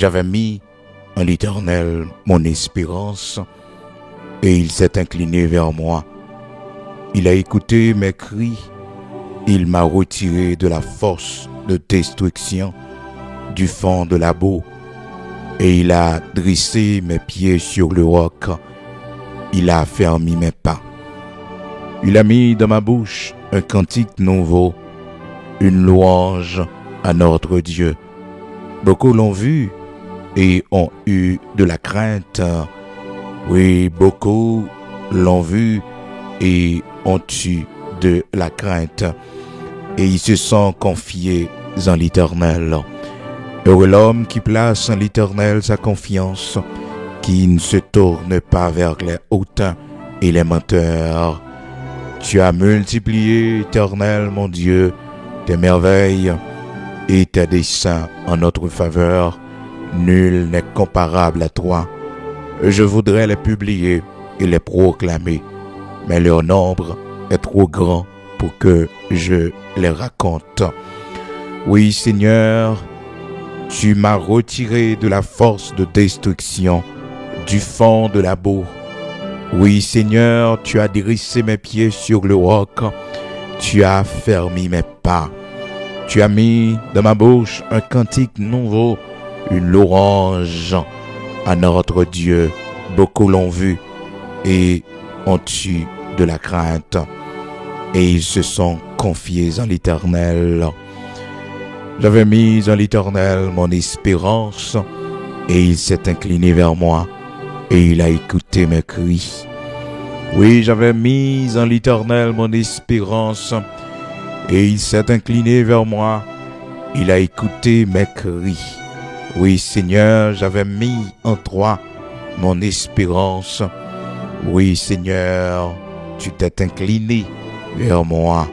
J'avais mis en l'Éternel mon espérance, et il s'est incliné vers moi. Il a écouté mes cris, il m'a retiré de la force de destruction, du fond de la boue, et il a dressé mes pieds sur le roc. Il a affermi mes pas. Il a mis dans ma bouche un cantique nouveau, une louange à notre Dieu. Beaucoup l'ont vu et ont eu de la crainte. Oui, beaucoup l'ont vu et ont eu de la crainte. Et ils se sont confiés en l'Éternel. Heureux l'homme qui place en l'Éternel sa confiance, qui ne se tourne pas vers les hautains et les menteurs. Tu as multiplié, Éternel, mon Dieu, tes merveilles et tes desseins en notre faveur. Nul n'est comparable à toi. Je voudrais les publier et les proclamer, mais leur nombre est trop grand pour que je les raconte. Oui, Seigneur, tu m'as retiré de la force de destruction, du fond de la boue. Oui, Seigneur, tu as dressé mes pieds sur le roc, tu as fermé mes pas. Tu as mis dans ma bouche un cantique nouveau, une louange à notre Dieu. Beaucoup l'ont vu et ont eu de la crainte, et ils se sont confiés en l'Éternel. J'avais mis en l'Éternel mon espérance, et il s'est incliné vers moi, et il a écouté mes cris. Oui, j'avais mis en l'Éternel mon espérance, et il s'est incliné vers moi, il a écouté mes cris. Oui, Seigneur, j'avais mis en toi mon espérance. Oui, Seigneur, tu t'es incliné vers moi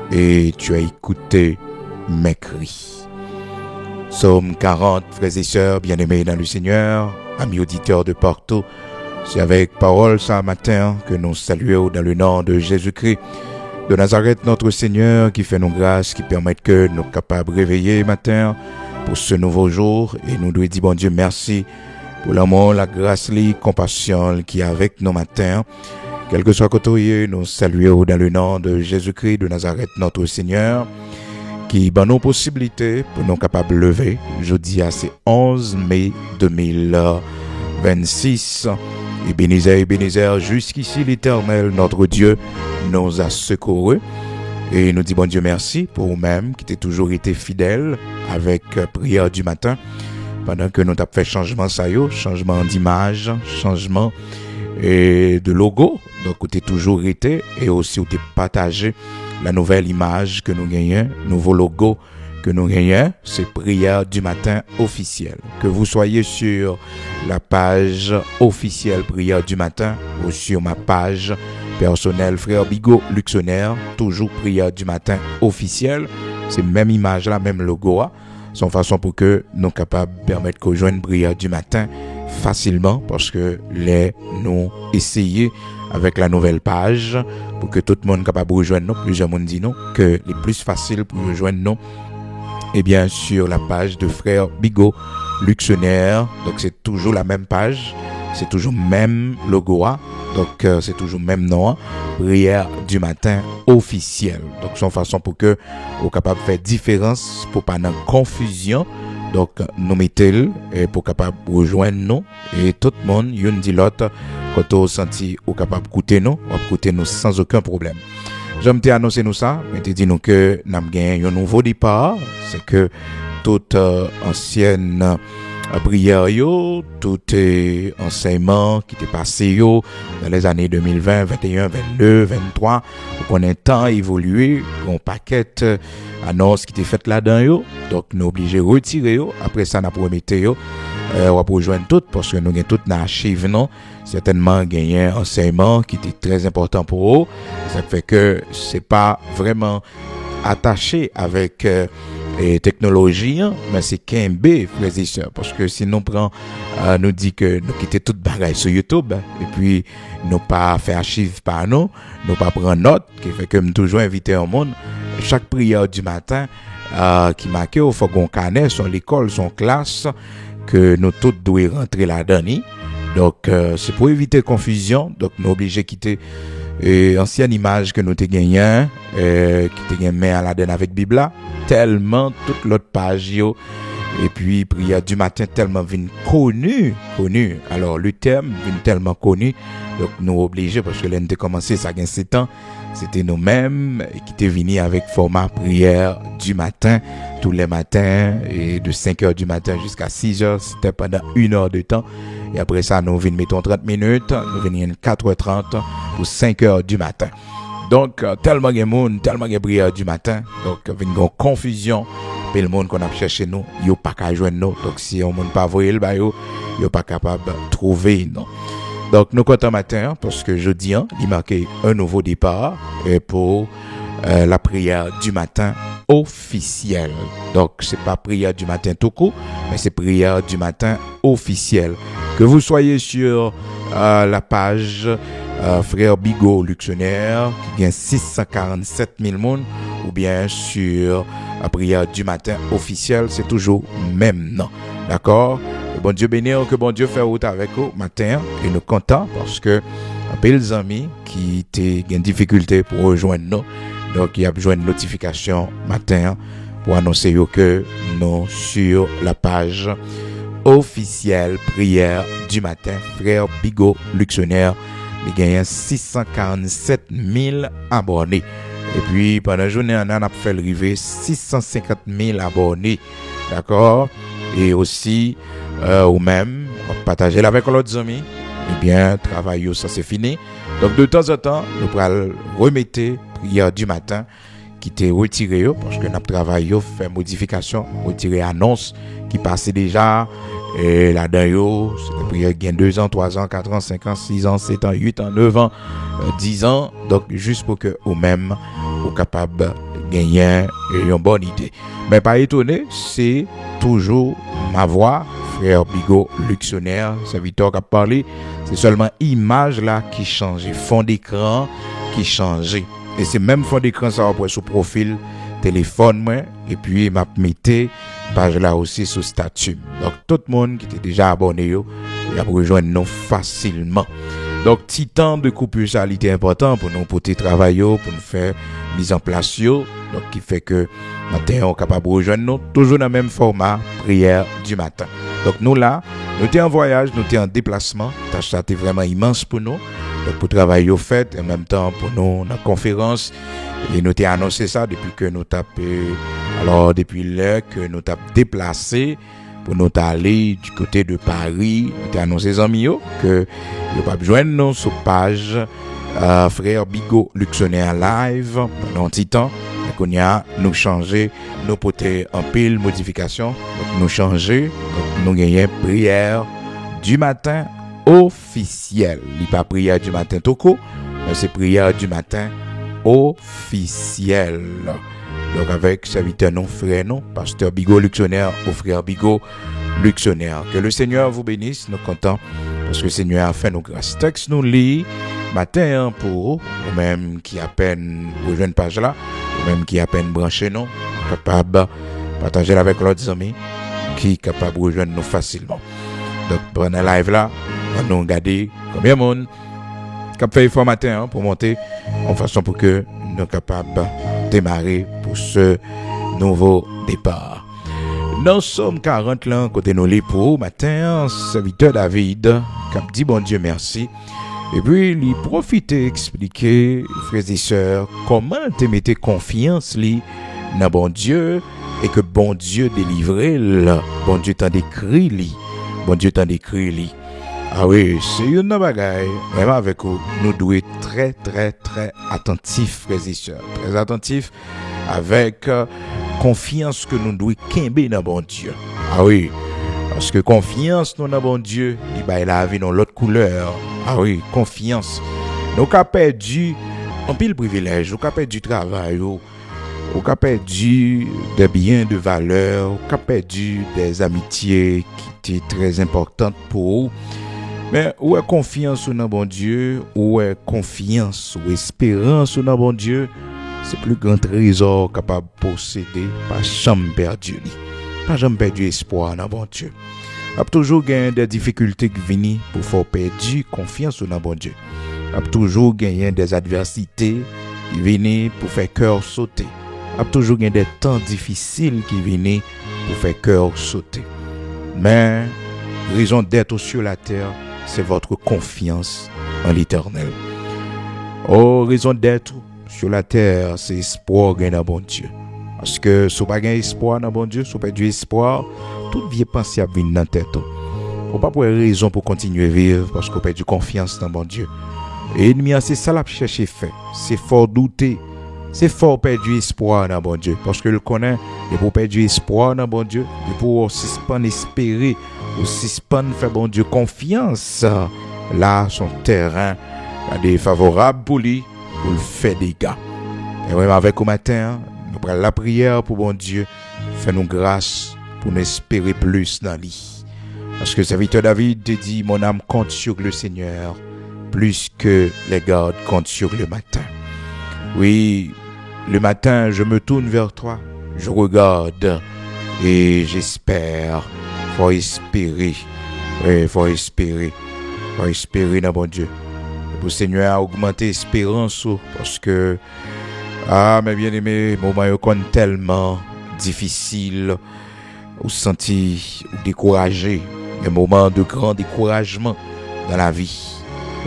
et tu as écouté mes cris. Psaume 40, frères et sœurs bien-aimés dans le Seigneur, amis auditeurs de partout, c'est avec parole ce matin que nous saluons dans le nom de Jésus-Christ de Nazareth, notre Seigneur, qui fait nos grâces, qui permet que nous soyons capables de réveiller matin pour ce nouveau jour, et nous lui disons, bon Dieu, merci pour l'amour, la grâce, la compassion qui est avec nous matin. Quel que soit côté, nous saluons dans le nom de Jésus-Christ de Nazareth, notre Seigneur, qui donne nos possibilités pour nous capables de lever. Jeudi, c'est 11 mai 2026. Ebenezer, jusqu'ici l'Éternel, notre Dieu, nous a secourus. Et nous dit bon Dieu merci pour vous-même qui t'es toujours été fidèle avec prière du matin pendant que nous avons fait changement changement d'image, changement de logo. Donc vous t'es toujours été et aussi vous t'es partagé la nouvelle image que nous gagnons, nouveau logo que nous gagnons, c'est prière du matin officielle. Que vous soyez sur la page officielle prière du matin ou sur ma page personnelle Frère Bigot Luxonnaire, toujours prière du matin officielle, c'est même image là, même logo, son façon pour que nous capables de permettre qu'on joigne prière du matin facilement parce que nous essayons avec la nouvelle page pour que tout le monde capable de rejoindre nous, plusieurs monde dit non, que les plus faciles pour rejoindre nous, et bien sur la page de Frère Bigot Luxonnaire, donc c'est toujours la même page, c'est toujours même logo, donc c'est toujours même nom, prière du matin officielle. Donc son façon pour que vous capable de faire différence pour pas de confusion. Donc nous mettez et pour capable rejoindre nous et tout le monde une dit l'autre quand vous senti ou capable d'écouter nous sans aucun problème. J'aime te annoncer nous ça, mais te dit nous que nous avons gagné un nouveau départ, c'est que toute ancienne prière tout enseignement qui était passé dans les années 2020, 21, 22, 23, on a temps évolué, on paquet annonce qui était faite là-dedans donc nous obligés de retirer après ça n'a prometté on va rejoindre tout parce que nous avons tout dans l'archive non certainement gagné un enseignement qui était très important pour eux, ça fait que c'est pas vraiment attaché avec et technologie, mais c'est Kembe, frères et sœurs, parce que si nous prend, nous dit que nous quittons toute bagaille sur YouTube, et puis nous pas fait archive par nous pas prendre note, qui fait que nous toujours inviter au monde, chaque prière du matin, qui marque, il faut qu'on connaisse son école, son classe, que nous tous devons rentrer là-dedans. Donc, c'est pour éviter confusion. Donc, nous obligés de quitter ancienne image que nous avons gagnée, qui était gagnée à la donne avec Bible, tellement toute l'autre page, yo. Et puis, prière du matin, tellement vient connu. Alors, le thème vient tellement connu. Donc, nous obligés, parce que l'année de commencer, ça gagne 7 ans. C'était nous-mêmes qui étaient venus avec format prière du matin, tous les matins, et de 5 heures du matin jusqu'à 6 heures. C'était pendant 1 heure de temps. Et après ça, nous venons mettons 30 minutes, nous venons 4h30 pour 5 heures du matin. Donc, tellement de monde, tellement de prière du matin. Donc, il y a une confusion. Puis le monde qu'on a cherché nous, il n'y a pas qu'à joindre nous. Donc, si on ne peut pas voir le bail, il n'est pas capable de trouver, non. Donc, nous comptons matin, parce que jeudi, il marquait un nouveau départ pour la prière du matin officielle. Donc, c'est pas prière du matin tout court, mais c'est prière du matin officielle. Que vous soyez sur la page Frère Bigot Luxionnaire, qui gagne 647 000 monde, ou bien sur la prière du matin officielle, c'est toujours même nom. D'accord? Que bon Dieu bénisse, que bon Dieu fait route avec vous matin, et nous contents parce que un peu les amis qui étaient en difficulté pour rejoindre nous. Donc, il y a besoin de notification matin pour annoncer que nous sur la page officielle prière du matin, Frère Bigot Luxionnaire, il gagne 647 000 abonnés. Et puis, pendant la journée, on a fait arriver 650 000 abonnés. D'accord? Et aussi, ou même, partager avec l'autre amis. Eh bien, travail, ça c'est fini. Donc, de temps en temps, nous allons remettre prière du matin qui était retiré parce que notre travail fait modification, retirer annonce qui passait déjà et là-dedans, c'était prière qui a 2 ans, 3 ans, 4 ans, 5 ans, 6 ans, 7 ans, 8 ans, 9 ans, 10 ans. Donc, juste pour que vous-même, vous capable de gagner une bonne idée. Mais pas étonné, c'est toujours ma voix, Frère Bigot Luxionnaire, serviteur qui a parlé. C'est seulement image là qui change, fond d'écran qui change. Et c'est même fond d'écran ça va sur profil téléphone moi et puis m'a metté page là aussi sur statut. Donc tout le monde qui était déjà abonné il a rejoindre nous facilement. Donc petit temps de coupure ça était important pour nous porter travail pour nous faire mise en place donc qui fait que matin on capable de rejoindre nous toujours dans le même format prière du matin. Donc nous là, nous étions en voyage, nous étions en déplacement, tâche ça était vraiment immense pour nous. Donc pour travailler au fait et en même temps pour nous dans la conférence et nous avons annoncé ça depuis que nous depuis l'heure que nous avons déplacé pour nous aller du côté de Paris. Nous avons annoncé aux amis que nous pas besoin de nous sur page Frère Bigot Luxionnaire live pendant un petit temps. Donc on a nous changer, nous porter en pile modification, donc nous changer, donc nous gagner prière du matin officielle. Il n'est pas prière du matin tout court, mais c'est prière du matin officielle. Donc avec serviteur non frère non, pasteur Bigot Luxionnaire ou frère Bigot Luxionnaire. Que le Seigneur vous bénisse, nous contents parce que le Seigneur a fait nos grâces. Texte nous lit matin pour vous-même qui à peine rejoindre page là, vous-même qui à peine branché non, capable partager avec l'autre amis qui capable de rejoindre nous facilement. Donc pendant live là, on nous regarder combien de monde qui a fait effort matin pour monter en façon pour que nous soyons capables de démarrer pour ce nouveau départ. Nous sommes 40 là, côté nous les pour matin, serviteur David, qui a dit bon Dieu merci. Et puis, il profite expliquer, frères et sœurs, comment te mettez confiance dans bon Dieu et que bon Dieu délivrer là, bon Dieu t'en décrit li, bon Dieu t'en décrit li. Ah oui, c'est une bagaille, vraiment avec vous, nous devons être très, très, très attentifs, frères et sœurs, très attentifs avec confiance que nous devons kembe dans bon Dieu. Ah oui, parce que confiance dans bon Dieu, il va la vie dans l'autre couleur. Ah oui, confiance. Nous avons perdu un pile privilège, nous avons perdu du travail, nous avons perdu des biens de valeur, nous avons perdu des amitiés qui étaient très importantes pour nous. Mais où est confiance dans bon Dieu, où est confiance ou espérance dans bon Dieu, c'est plus grand trésor capable de posséder, pas jamais perdu. Pas jamais perdu espoir dans bon Dieu. A toujours gagné des difficultés qui viennent pour faire perdre confiance dans bon Dieu. A toujours gagné des adversités qui viennent pour faire cœur sauter. A toujours gagné des temps difficiles qui viennent pour faire cœur sauter. Mais raison d'être sur la terre, c'est votre confiance en l'Éternel. Oh, raison d'être sur la terre, c'est espoir gagné dans bon Dieu. Parce que si vous n'avez pas espoir dans bon Dieu, si vous n'avez pas espoir, toute vie pensée à venir dans la tête. Vous n'avez pas raison pour continuer à vivre parce que vous avez perdu confiance dans bon Dieu. Et l'ennemi, c'est ça la chercher fait. C'est fort douter. C'est fort perdre espoir dans bon Dieu. Parce que le connaît, et pour perdre espoir dans bon Dieu, et pour suspendre espérer, ou suspendre faire bon Dieu confiance, là, son terrain est défavorable pour lui, pour le faire des gars. Et même avec au matin, nous prenons la prière pour bon Dieu, fais-nous grâce pour nous espérer plus dans lui. Parce que serviteur David te dit, mon âme compte sur le Seigneur, plus que les gardes comptent sur le matin. Oui, le matin, je me tourne vers toi, je regarde et j'espère. Faut espérer. Oui, faut espérer. Faut espérer dans bon Dieu. Le Seigneur a augmenté l'espérance parce que, mes bien-aimés, moments sont tellement difficiles, ou senti découragé, des moments de grand découragement dans la vie.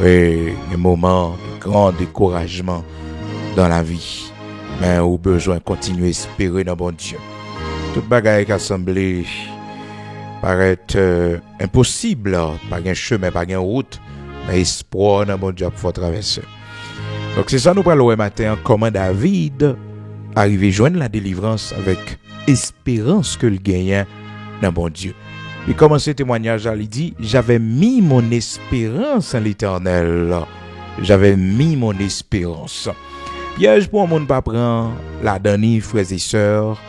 Oui, des moments de grand découragement dans la vie. Mais au besoin de continuer à espérer dans bon Dieu. Toute bagaille qui a semblé paraître impossible, pas un chemin, pas une route, mais espoir dans bon Dieu pour traverser. Donc c'est ça nous parlons le matin, comment David arrive joindre la délivrance avec espérance que le gagnant dans bon Dieu. Il commence ce témoignage, il dit, j'avais mis mon espérance en l'Éternel. J'avais mis mon espérance. Piège pour un monde pas prendre la dernière, frères et sœurs,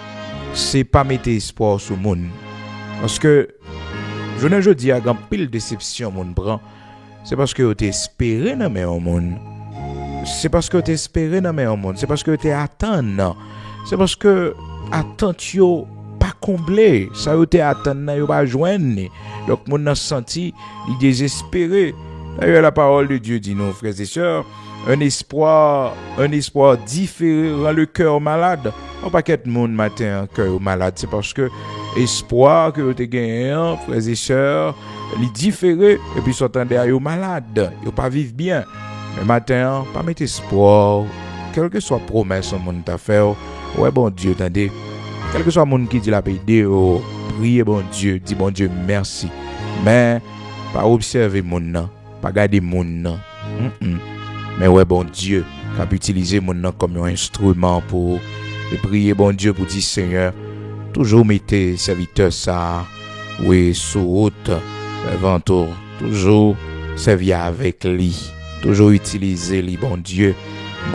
c'est pas mettre espoir sur le monde. Parce que, je ne dis à grand pile déception, mon prend, c'est parce que tu espéré dans le monde. C'est parce que tu espéré dans le monde. C'est parce que tu attends. C'est parce que attends pas comblé. Ça tu attends, tu pas joindre. Donc, mon a senti, il désespéré. D'ailleurs, la parole de Dieu dit, nous, frères et sœurs, un espoir différé rend le cœur malade. On pas qu'être monde matin cœur malade, c'est parce que espoir que tu gagné, frères et sœurs, il différé et puis s'entendait à malade, yo pas vivre bien. Mais matin, pas mettre espoir, quelle que soit promesse monde t'a fait. Ouais bon Dieu, attendez. Quel que soit monde qui dit la paix, priez bon Dieu, dit bon Dieu merci. Mais pas observer monde, pas garder monde. Mais ouais, bon Dieu, qui a utilisé mon nom comme un instrument pour prier, bon Dieu, pour dire Seigneur, toujours mettez serviteur ça, oui, sous route, ventour, toujours servir avec lui, toujours utiliser lui, bon Dieu,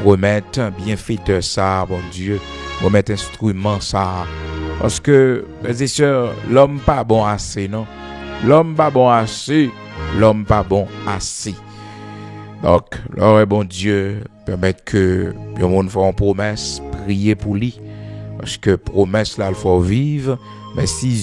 remettre bienfaiteur ça, bon Dieu, remettre instrument ça, parce que, les sœurs, l'homme pas bon assez, non? L'homme pas bon assez, l'homme pas bon assez. Donc, là, bon Dieu, permettre que le monde fasse une promesse, prier pour lui. Parce que promesse là, il faut vivre. Mais si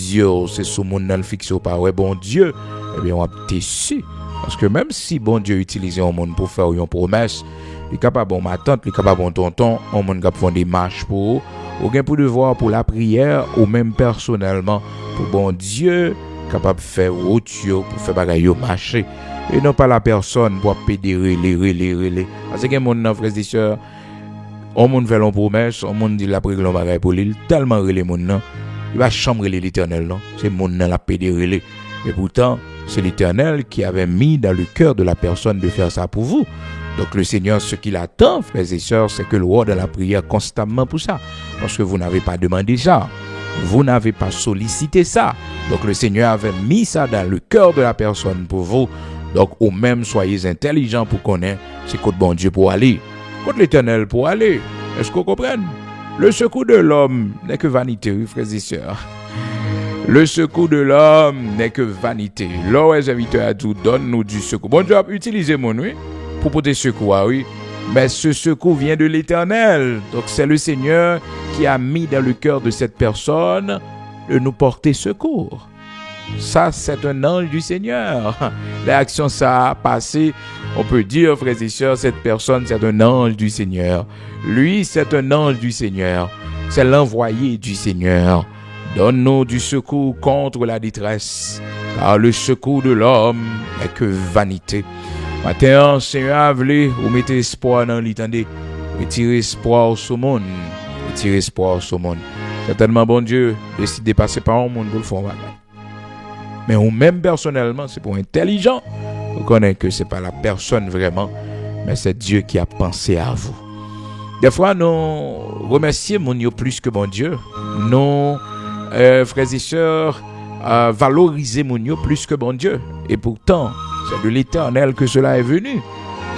c'est ce monde dans le fixe pas, ouais, bon Dieu, eh bien, on va être déçu. Parce que même si bon Dieu utilise un monde pour faire une promesse, il est capable de ma tante, il est capable de tonton, un monde qui faire des marches pour ou bien pour devoir pour la prière, ou même personnellement, pour bon Dieu, capable de faire route pour faire bagaille marcher. Et non pas la personne pour pédérer les. Parce que mon frères et sœurs, on monde fait une promesse, on monde dit la prière bagaille pour lui, tellement relé mon nom, il va chambrer l'Éternel non, c'est mon nom la pédérer. Et pourtant, c'est l'Éternel qui avait mis dans le cœur de la personne de faire ça pour vous. Donc le Seigneur, ce qu'il attend, frères et sœurs, c'est que le roi de la prière constamment pour ça. Parce que vous n'avez pas demandé ça. Vous n'avez pas sollicité ça. Donc le Seigneur avait mis ça dans le cœur de la personne pour vous. Donc ou même soyez intelligents pour connaître c'est côté bon Dieu pour aller. Côté l'Éternel pour aller. Est-ce qu'on comprend? Le secours de l'homme n'est que vanité, frères et sœurs. Le secours de l'homme n'est que vanité. L'homme est invité à tout, donne-nous du secours. Bon Dieu a utilisé mon oui pour porter secours, oui. Mais ce secours vient de l'Éternel. Donc c'est le Seigneur qui a mis dans le cœur de cette personne de nous porter secours. Ça, c'est un ange du Seigneur. L'action, ça a passé. On peut dire, frères et sœurs, cette personne, c'est un ange du Seigneur. Lui, c'est un ange du Seigneur. C'est l'envoyé du Seigneur. Donne-nous du secours contre la détresse, car le secours de l'homme n'est que vanité. Matin, Seigneur a voulu, vous mettez espoir dans l'étendue. Retirez espoir au monde. Retirez espoir au monde. Certainement, bon Dieu, décide de passer par un monde pour le faire. Mais ou même personnellement, c'est pour intelligent. Vous connaissez que ce n'est pas la personne vraiment, mais c'est Dieu qui a pensé à vous. Des fois, nous remercions mon Dieu plus que bon Dieu. Nous, frères et sœurs, valoriser mon Dieu plus que bon Dieu. Et pourtant, c'est de l'Éternel que cela est venu.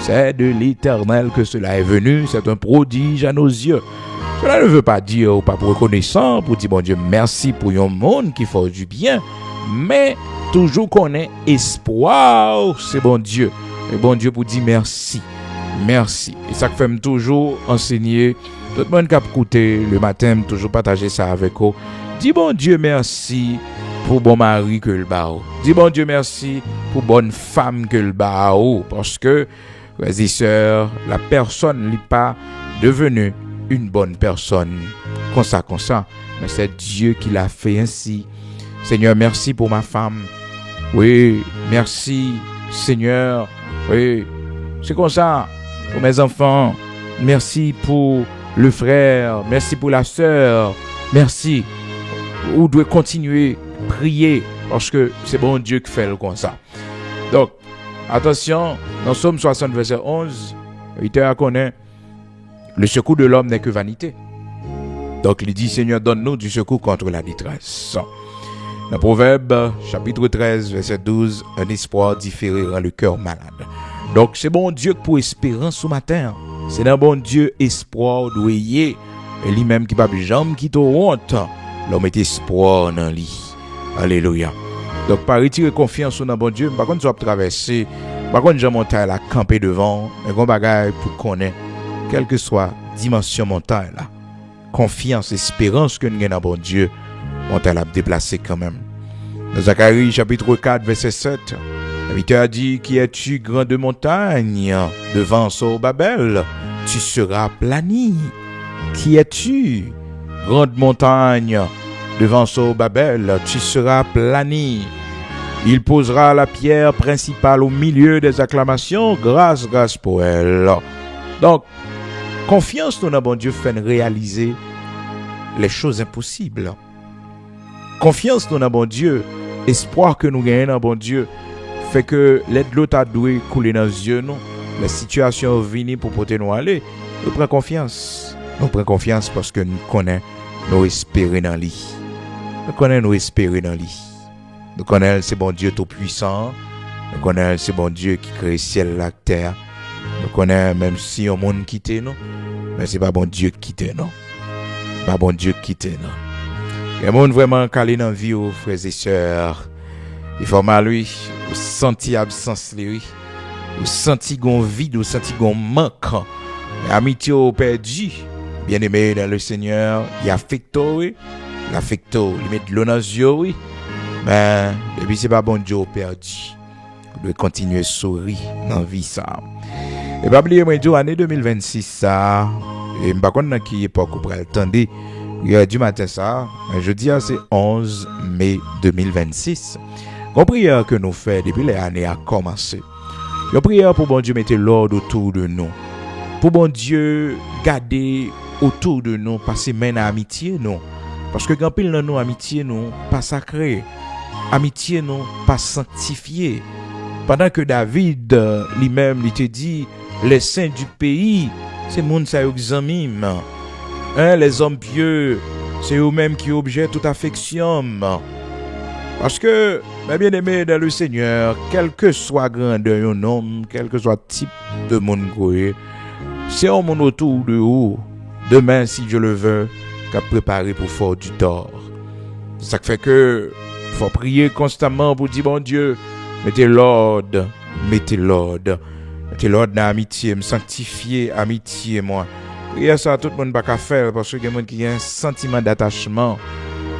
C'est de l'Éternel que cela est venu. C'est un prodige à nos yeux. Cela ne veut pas dire, ou pas pour reconnaissant, pour dire bon Dieu, merci pour un monde qui fait du bien. Mais toujours qu'on ait espoir, c'est bon Dieu. Et bon Dieu pour dire merci. Merci. Et ça fait toujours enseigner. Tout le monde qui a écouté le matin, toujours partager ça avec vous. Dis bon Dieu merci pour bon mari que le bao. Dis bon Dieu merci pour bonne femme que le bao. Parce que, frères et sœurs, la personne n'est pas devenue une bonne personne. Comme ça. Mais c'est Dieu qui l'a fait ainsi. Seigneur, merci pour ma femme. Oui, merci, Seigneur. Oui, c'est comme ça. Pour mes enfants, merci pour le frère. Merci pour la sœur. Merci. Vous devez continuer à prier parce que c'est bon Dieu qui fait le comme ça. Donc, attention, dans Somme 60, verset 11, il connaît le secours de l'homme n'est que vanité. Donc, il dit, Seigneur, donne-nous du secours contre la détresse. Dans Proverbe, chapitre 13, verset 12, un espoir différé rend le cœur malade. Donc, c'est bon Dieu pour espérance ce matin. C'est dans bon Dieu espoir doué. Et lui-même qui pas jamais qui te honte. L'homme est espoir dans lui. Alléluia. Donc, par retirer confiance dans bon Dieu, par contre, tu vas traverser, par contre, j'ai monté à la camper devant, mais qu'on bagaille pour connaître, quelle que soit dimension montagne là. Confiance, espérance que nous avons dans bon Dieu. On t'a déplacé quand même. Dans Zacharie chapitre 4 verset 7, l'inviteur a dit, qui es-tu grande montagne devant Zorobabel, tu seras plani. Qui es-tu grande montagne devant Zorobabel, tu seras plani. Il posera la pierre principale au milieu des acclamations, grâce pour elle. Donc, confiance dans bon Dieu fait réaliser les choses impossibles. Confiance dans bon Dieu, espoir que nous gagnons dans bon Dieu, fait que l'aide de l'autre a doué couler dans les yeux, nous. La situation venue pour porter nous aller. Nous prenons confiance. Nous prenons confiance parce que nous connaissons, nous espérons dans lui. Nous connaissons, nous espérons dans lui. Nous connaissons, c'est bon Dieu tout puissant. Nous connaissons, c'est bon Dieu qui crée le ciel et la terre. Nous connaissons, même si on monde quitte nous, mais c'est pas bon Dieu qui quitte nous. Pas bon Dieu qui quitte nous. Il y a un monde vraiment calé dans la vie, frères et sœurs. Il faut mal, lui. Vous sentez absence, lui. Vous sentez qu'on vide, vous sentez qu'on manque. L'amitié au perdu. Bien aimé dans le Seigneur, il affecte, oui. L'affecte, il met de l'eau dans les yeux, oui. Mais, depuis, c'est pas bon Dieu au perdu. Vous devez continuer à sourire dans la vie, ça. Et pas oublier, moi, année 2026, ça. Et je ne sais pas dans quelle époque vous pourrez attendre. Il y a du matin ça, jeudi c'est 11 mai 2026. Une prière que nous faisons depuis l'année a commencé. Une prière pour bon Dieu mettre l'ordre autour de nous. Pour bon Dieu garder autour de nous, passer main à amitié nous. Parce que quand pile dans nous amitié nous pas sacré, amitié nous pas sanctifié. Pendant que David lui-même il te dit les saints du pays, c'est monde ça examine. Les hommes pieux, c'est eux-mêmes qui objectent toute affection. Parce que, mes bien-aimés dans le Seigneur, quel que soit grandeur un homme, quel que soit type de monde, c'est un monde autour de vous. Demain, si je le veux, qu'à préparer pour faire du tort. Ça fait que, faut prier constamment pour dire, bon Dieu, mettez l'ordre dans l'amitié, me sanctifier amitié, moi. Et ça, tout le monde n'a pas qu'à faire parce que les gens qui ont un sentiment d'attachement.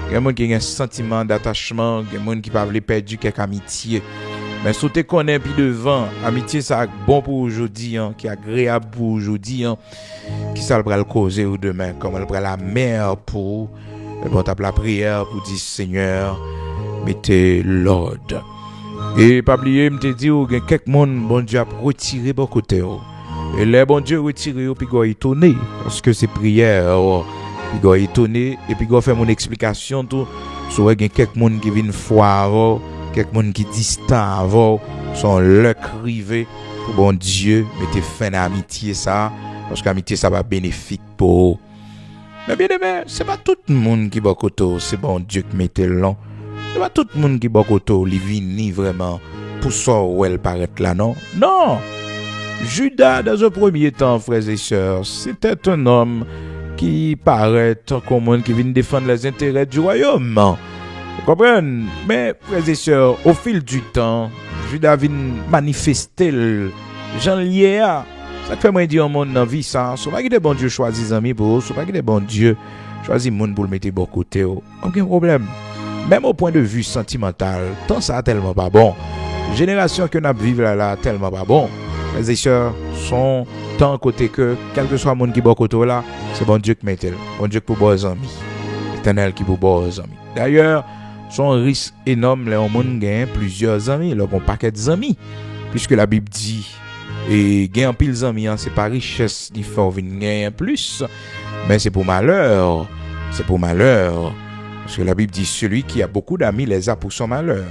Il y a des gens qui ont un sentiment d'attachement, il y a des gens qui peuvent perdre quelques amitiés. Mais si tu connais puis devant, amitié ça bon pour aujourd'hui, hein, qui est agréable pour aujourd'hui, hein, qui ça va le causer ou demain, comme elle va la mer pour la prière pour dire Seigneur, mettez l'ordre. Et pas oublier, me te dit ou gen quelques monde bon Dieu a retiré bon côté. Et les bon Dieu retiré puis go étonné parce que c'est prière, puis go étonné et puis go faire mon explication tout sur gen quelques monde qui viennent foire. Quelqu'un qui distant avant son le crivé pour bon Dieu mettez fin à l'amitié ça parce que l'amitié ça va bénéfique pour mais bien aimé c'est pas tout le monde qui bokoto c'est bon Dieu qui mettez long c'est pas tout le monde qui bokoto li vini vraiment pour ça où elle paraît là non Judas dans un premier temps frères et sœurs c'était un homme qui paraît comme un qui vient défendre les intérêts du royaume. Vous comprenez? Mais, frères et sœurs, au fil du temps, Judas vient manifester le Jean Liéa. Ça fait moi dire au monde dans la vie, ça. Ce n'est pas que bon Dieu choisit amis pour vous, ce n'est pas que bon Dieu choisit le monde pour le mettre bon côté. Aucun problème. Même au point de vue sentimental, tant ça tellement pas bon. Génération que nous vivons là, tellement pas bon. Frères et sœurs, sont tant côté que, quel que soit le monde qui est bon côté là, c'est bon Dieu qui met le. Bon Dieu qui pour bons amis. Éternel qui pour bons amis. D'ailleurs, son risque énorme, les hommes gagnent plusieurs amis, leur ont paquet d'amis, puisque la Bible dit, et gagnent pile d'amis, c'est pas richesse, il faut venir gagner plus, mais c'est pour malheur, parce que la Bible dit, celui qui a beaucoup d'amis les a pour son malheur.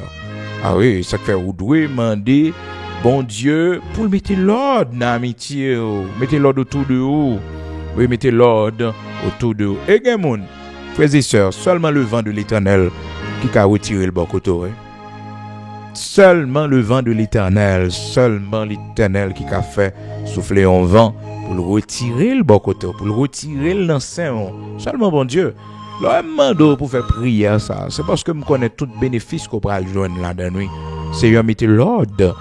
Ah oui, ça fait vous devez demander, bon Dieu, pour mettre l'ordre dans l'amitié, mettez l'ordre autour de vous, oui, mettez l'ordre autour de vous, et gagne frères et sœurs, seulement le vent de l'Éternel qui a retiré le bon côté. Seulement le vent de l'Éternel, seulement l'Éternel qui a fait souffler un vent pour le retirer le bon côté, pour le retirer l'ancien. Seulement bon Dieu. L'homme pour faire prière ça, c'est parce que je connais tout bénéfice qu'on pourra joindre là dans nuit. Seigneur, mettez l'ordre.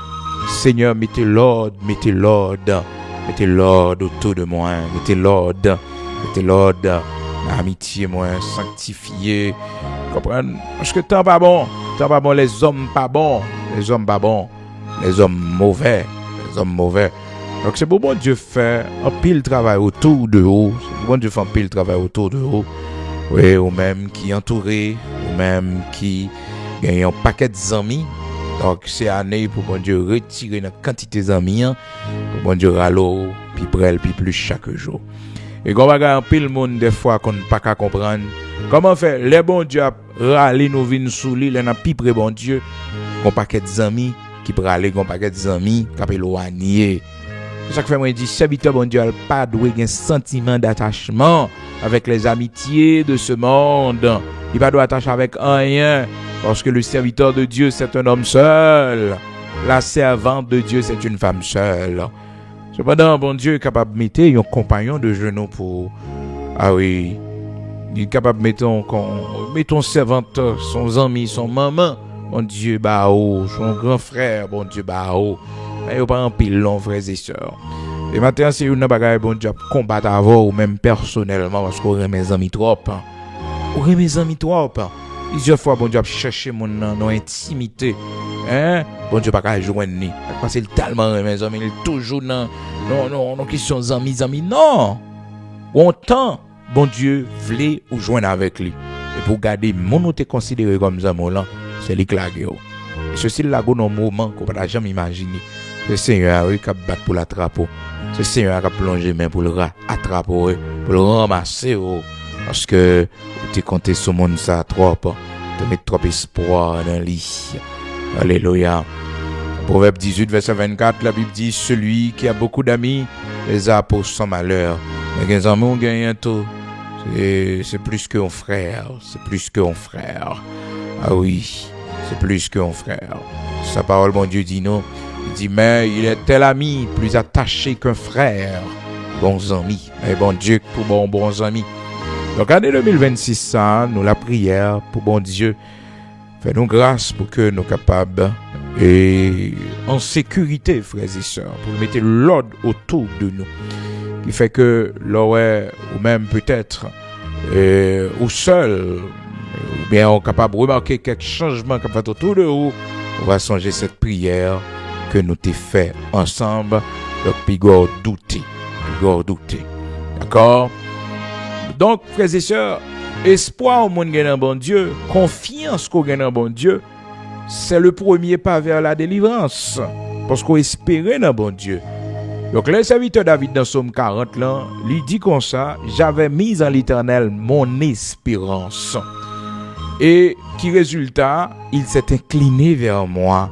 Seigneur, mettez l'ordre, mettez l'ordre. Mettez l'ordre autour de moi, mettez l'ordre. Mettez l'ordre. Amitié moi sanctifié, comprendre parce que temps pas bon, les hommes pas bons, les hommes mauvais, donc c'est bon Dieu fait un pile travail autour de vous, c'est bon Dieu fait un pile travail autour de vous, oui, ou même qui entouré, ou même qui gagne un paquet d'amis. Donc c'est année pour bon Dieu retirer une quantité d'amis pour bon Dieu ralo puis près puis plus chaque jour. Et qu'on va gagner un pile monde des fois qu'on ne peut pas comprendre. Comment faire les bons dieux râler nous vinn sous lui, les n'a pi près bon Dieu. Qu'on paquet d'amis qui râler, qu'on paquet d'amis qui éloigner. C'est ça que fait moi dit serviteur bon Dieu pas doué un sentiment d'attachement avec les amitiés de ce monde. Il pas doit attacher avec rien parce que le serviteur de Dieu c'est un homme seul. La servante de Dieu c'est une femme seule. Cependant, bon Dieu est capable de mettre un compagnon de genoux pour... Ah oui, il est capable de mettre ton servante, son ami, son maman, bon Dieu, son grand frère, bon Dieu, mais il n'y a pas un pile long, frères et sœurs. Et maintenant, c'est une bagaille, bon Dieu, combattre avant ou même personnellement, parce qu'on aime mes amis trop. On aime mes amis trop. Plusieurs fois, bon Dieu, chercher mon intimité. Bon Dieu, pas joindre ni. Parce qu'il tellement mes amis, il est toujours non, question amis, non. Autant, bon Dieu, voulait ou joindre avec lui. Et pour garder mon te considéré comme ça, c'est l'éclague. Et ceci, là, dans un moment qu'on ne peut jamais imaginer. C'est le Seigneur qui a battu pour l'attraper. C'est le Seigneur qui a plongé main pour le attraper, pour le ramasser. Parce que tu compté sur mon ça trop. Tu mets trop espoir dans lui. Alléluia. Proverbe 18, verset 24, la Bible dit, celui qui a beaucoup d'amis les a pour son malheur. Mais les amis ont gagné un tout. C'est plus qu'un frère. C'est plus qu'un frère. Ah oui, c'est plus qu'un frère. Sa parole, mon Dieu, dit non. Il dit, mais il est tel ami, plus attaché qu'un frère. Bons amis. Mais bon Dieu, pour bons amis. Donc, année 2026, ça, nous la prière pour bon Dieu. Fais-nous grâce pour que nous soyons capables et en sécurité, frères et sœurs, pour mettre l'ordre autour de nous. Qui fait que l'aurait, ou même peut-être, ou seul, ou bien on est capable de remarquer quelques changements qui fait autour de vous, on va songer cette prière que nous t'ai fait ensemble. Donc, pigor douter. D'accord? Donc, frères et sœurs, espoir au monde gagne en bon Dieu, confiance qu'on gagne en bon Dieu, c'est le premier pas vers la délivrance. Parce qu'on espérait dans bon Dieu. Donc, le serviteur David dans Somme 40, là, lui dit comme ça, j'avais mis en l'Éternel mon espérance. Et qui résultat, il s'est incliné vers moi.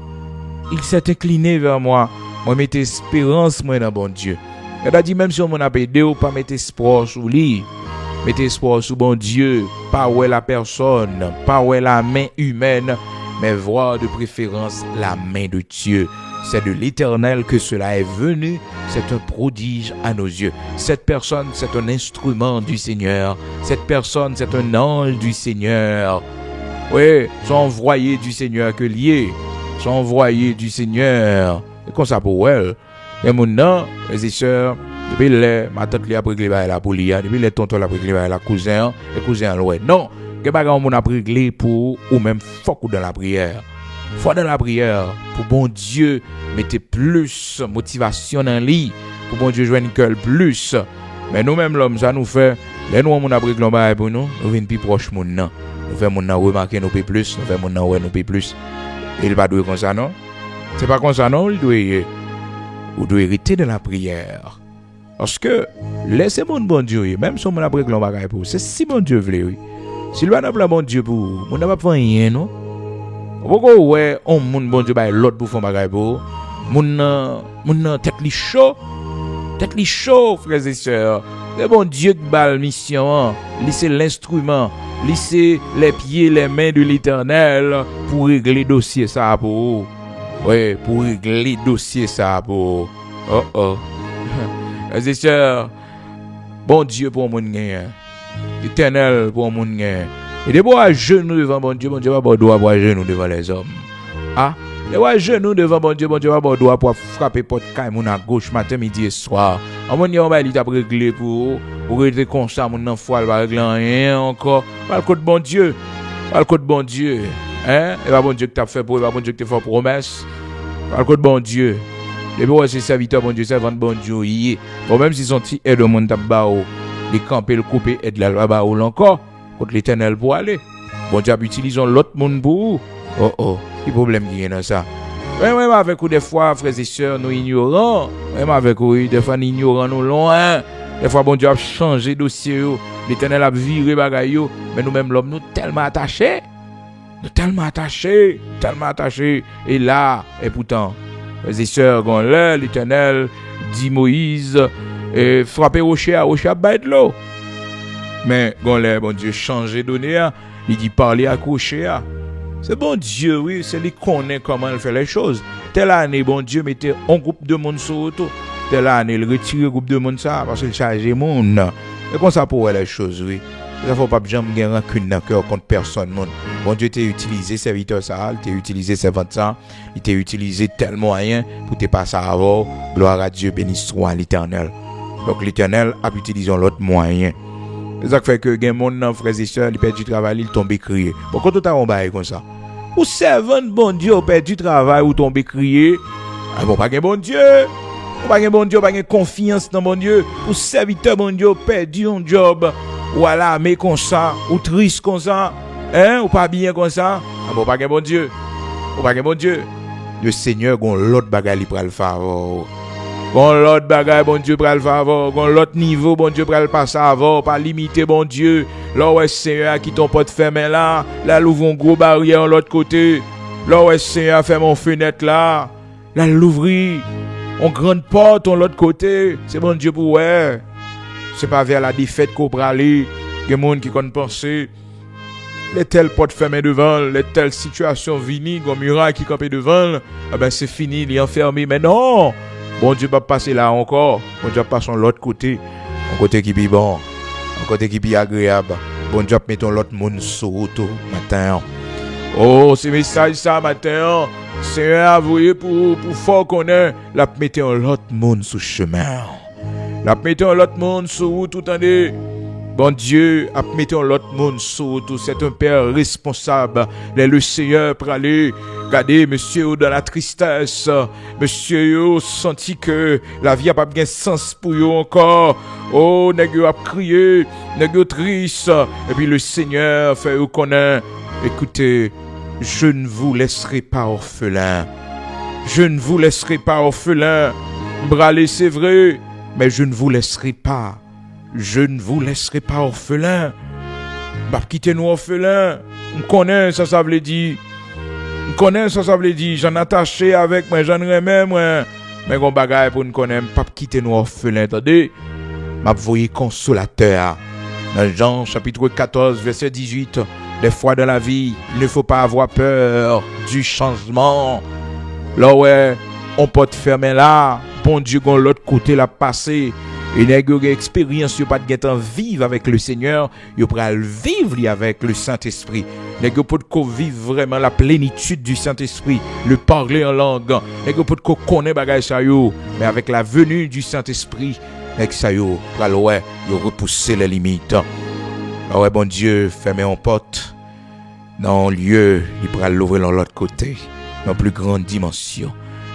Moi, mettre espérance, moi, dans bon Dieu. Il a dit, même si on m'a aidé, ou pas mettre espoir sur lui. Mettez espoir sur bon Dieu. Pas où est la personne, pas où est la main humaine, mais voir de préférence la main de Dieu. C'est de l'Éternel que cela est venu. C'est un prodige à nos yeux. Cette personne, c'est un instrument du Seigneur. Cette personne, c'est un ange du Seigneur. Oui, sont envoyés du Seigneur que lié. Sont envoyés du Seigneur. Et comme ça pour elle. Et maintenant, les sœurs, depuis les, ma tante lui a réglé la pour lui, depuis les tontons l'a réglé la cousin, et cousin l'oué. Non, que bagarre on a réglé pour ou même faut dans la prière. Faut dans la prière pour bon Dieu mettez plus motivation dans lui, pour bon Dieu joindre cœur plus. Mais nous même l'homme ça nous fait les nous on a réglé bagarre pour nous venons plus proche mon nan. Nous fait mon nan remarquer nous plus, nous fait mon nan ouais nous plus. Il va douer comme ça non? C'est pas comme ça non, il doit ou doit hériter de la prière. Parce que laissez mon bon Dieu, même si on a pris l'on pour, c'est si bon Dieu veut, oui. Si lui n'a pas bon Dieu pour, on n'a pas fait rien, non? Pourquoi ouais, on mon bon Dieu l'autre pour faire bagaille pour, mon tête li chaud, frères et sœurs. C'est bon Dieu qui bat la mission, c'est l'instrument, c'est les pieds, les mains de l'Éternel pour régler dossier ça pour. Oui, pour régler dossier ça pour. Oh. C'est sûr. Bon Dieu pour mon gain. Éternel pour mon gain. Et de boire à genoux devant bon Dieu va pas droit à genoux devant les hommes. Ah, de boire à genoux devant bon Dieu va pas droit pour frapper porte caille mon à gauche matin midi et soir. En mon on va il t'a réglé pour rester comme ça mon enfant va régler rien encore. Pas le côté bon Dieu. Hein? Et pas bon Dieu que t'as fait pour, et pas bon Dieu que t'as fait promesse. Pas le côté bon Dieu. Et bien, c'est serviteur, bon Dieu, servant, bon Dieu, bon, même si son petit aide au monde tabao, les camper, le couper, aide la là-bas ou encore, contre l'Éternel pour aller. Bon Dieu, utilisons l'autre monde pour. Oh, quel problème qui est dans ça? Même avec vous, des fois, frères et sœurs, nous ignorons. Même avec vous, des fois, nous ignorons, nous loin. Des fois, bon Dieu a changé dossier, l'Éternel a viré bagaille, mais nous-mêmes, l'homme, nous tellement attachés. Et là, et pourtant, les sœurs, quand l'Éternel dit Moïse, frapper rocher à bête l'eau. Mais quand bon Dieu changé donné, il dit parler à rocher. C'est bon Dieu, oui, c'est lui qui connaît comment il fait les choses. Telle année, bon Dieu mettait un groupe de monde sur l'auto. Telle année, il retire le groupe de monde ça parce qu'il charge le monde. Et comme ça pour les choses, oui. Il ne faut pas jamais gagner rancune dans le cœur contre personne. Bon Dieu t'a utilisé serviteur ça, il t'a utilisé servant ça, il t'a utilisé tel moyen pour te passer avant. Gloire à Dieu, béni soit l'Éternel. Donc l'Éternel a utilisé l'autre moyen. C'est ça qui fait que les gens, frères et sœurs, ils perdent du travail, ils tombent crier. Pourquoi tout a un comme ça? Ou servant bon Dieu, ils perdent du travail, ou tombent crier. Ah bon, pas de bon Dieu. Pas de bon Dieu, pas de confiance dans bon Dieu. Ou serviteur bon Dieu, perdu un job. Ou à l'armée comme ça, ou triste comme ça, ou pas bien comme ça. Ah bon, pas de bon Dieu. Ou pas de bon Dieu. Le Seigneur, gon l'autre bagaille pour le favor. Gon l'autre bagaille, bon Dieu, pour le favor. Gon l'autre niveau, bon Dieu, pour le passer avant. Pas limiter, bon Dieu. Là où est Seigneur qui ton porte fermé là. Là, l'ouvre un gros barrière de l'autre côté. Là où est Seigneur fait mon fenêtre là. Là, l'ouvrir. On grande porte de l'autre côté. C'est bon Dieu pour ouais. C'est pas vers la défaite qu'on peut aller. Il y a des gens qui connaissent penser. Les telles portes fermées devant, les telles situations vinies, comme muraille qui campait devant, ah ben c'est fini, il est enfermé. Mais non! Bon Dieu va passer là encore. Bon Dieu va passer de l'autre côté. Un côté qui est bon. Un côté qui est agréable. Bon Dieu va mettre l'autre monde sur l'auto matin. Oh, c'est message ça matin. C'est avoué pour fort connaître. La mettre l'autre monde sur chemin. La mettre l'autre monde sur route tout année. Bon Dieu, a mis l'autre monde sous tout, c'est un père responsable. Le Seigneur pour aller regarder monsieur dans la tristesse. Monsieur senti que la vie a pas bien sens pour eux encore. Oh, nèg a crié, nèg triste. Et puis le Seigneur fait connaître. Écoutez, je ne vous laisserai pas orphelin. Je ne vous laisserai pas orphelin. Bralé, c'est vrai, mais je ne vous laisserai pas. Je ne vous laisserai pas orphelin. Bah, quittez-nous orphelin. On connaît ça, ça veut dire. On connaît ça, ça veut dire. J'en attaché avec moi, j'en remets moi. Mais on bagaille pour nous connaître. Pas quittez-nous orphelin. Attendez. M'a voyé consolateur. Dans Jean chapitre 14, verset 18. Des fois dans la vie, il ne faut pas avoir peur du changement. Là ouais, on peut te fermer là. Bon Dieu, de l'autre côté, la passé. Et les gens qui ont expérience, ils n'ont pas de temps vivre avec le Seigneur, ils peuvent vivre avec le Saint-Esprit. Les gens peuvent vivre vraiment la plénitude du Saint-Esprit, le parler en langue. Les gens peuvent connaître bagay ça yo, mais avec la venue du Saint-Esprit, avec ça yo, ouais, ils repousser les limites. Ouais, bon Dieu, fermez en porte dans le lieu, il pourra l'ouvrir dans l'autre côté, dans plus grande dimension.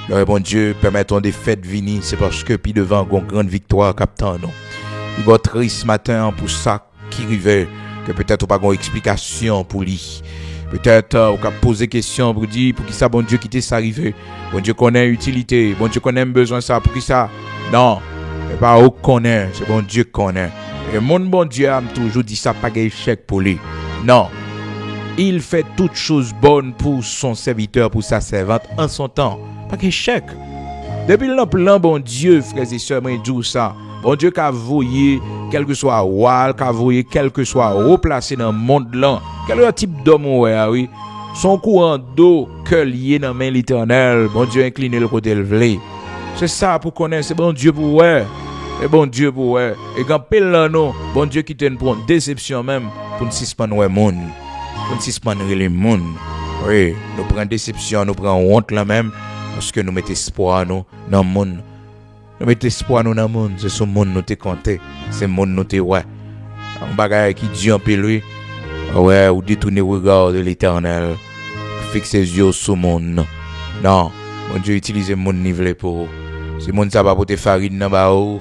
Le bon Dieu, permettons des fêtes venir, c'est parce que puis devant une grande victoire captain non. Il va triste ce matin pour ça qui arrivait, que peut-être pas une explication pour lui. Peut-être on va poser question pour dire pour qui ça bon Dieu quitter ça arrivé. Bon Dieu connaît utilité, bon Dieu connaît besoin ça pour qui ça. Non, c'est pas au connaît, c'est bon Dieu connaît. Et mon bon Dieu a toujours dit ça pas échec pour lui. Non. Il fait toutes choses bonnes pour son serviteur, pour sa servante en son temps. Pas d'échec. Depuis le plan, bon Dieu, frères et sœurs, moi, dit ça. Bon Dieu, qu'a voyé, quel que soit wall, qu'a voyé, quel que soit replacé dans le monde là, quel type d'homme, oui. Son courant d'eau, que lié dans la main l'Éternel, bon Dieu, incliné le côté levé. C'est ça pour connaître, c'est bon Dieu pour ouais. Et bon Dieu pour ouais. Et quand pile là, non, bon Dieu qui te pour une déception même, pour ne suspendre ouais, monde. Pour ne suspendre les monde. Oui, nous prenons déception, nous prenons honte là même. Parce que nous mettons espoir nous dans le monde. Nous mettons espoir nous dans le monde. C'est ce monde nous te compté. C'est le monde nous te ouais. Un bagage qui dit un peu lui. Ouais, ou détourner le regard de l'Éternel. Fixer les yeux sur le monde. Non. Mon Dieu utilise le monde nivelé pour. C'est le monde ça va pour te farine dans ba ou.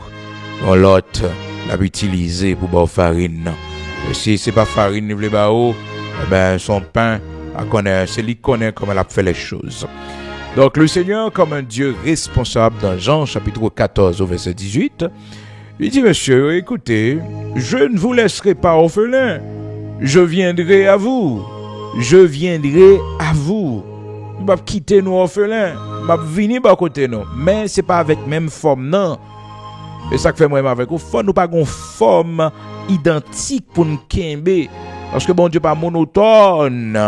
L'autre l'a utilisé pour ba farine. Et si c'est pas farine nivelé ba ou, ben son pain à connaître, c'est lui qui connaît comment il a fait les choses. Donc le Seigneur, comme un Dieu responsable dans Jean chapitre 14 au verset 18, il dit, monsieur, écoutez, je ne vous laisserai pas orphelin, je viendrai à vous, je viendrai à vous. Je ne vais pas quitter nous orphelins, je vais venir à côté nous, mais ce n'est pas avec même forme, non. Et ça que fait moi avec vous, nous pas une forme identique pour nous kembe, parce que bon Dieu pas monotone.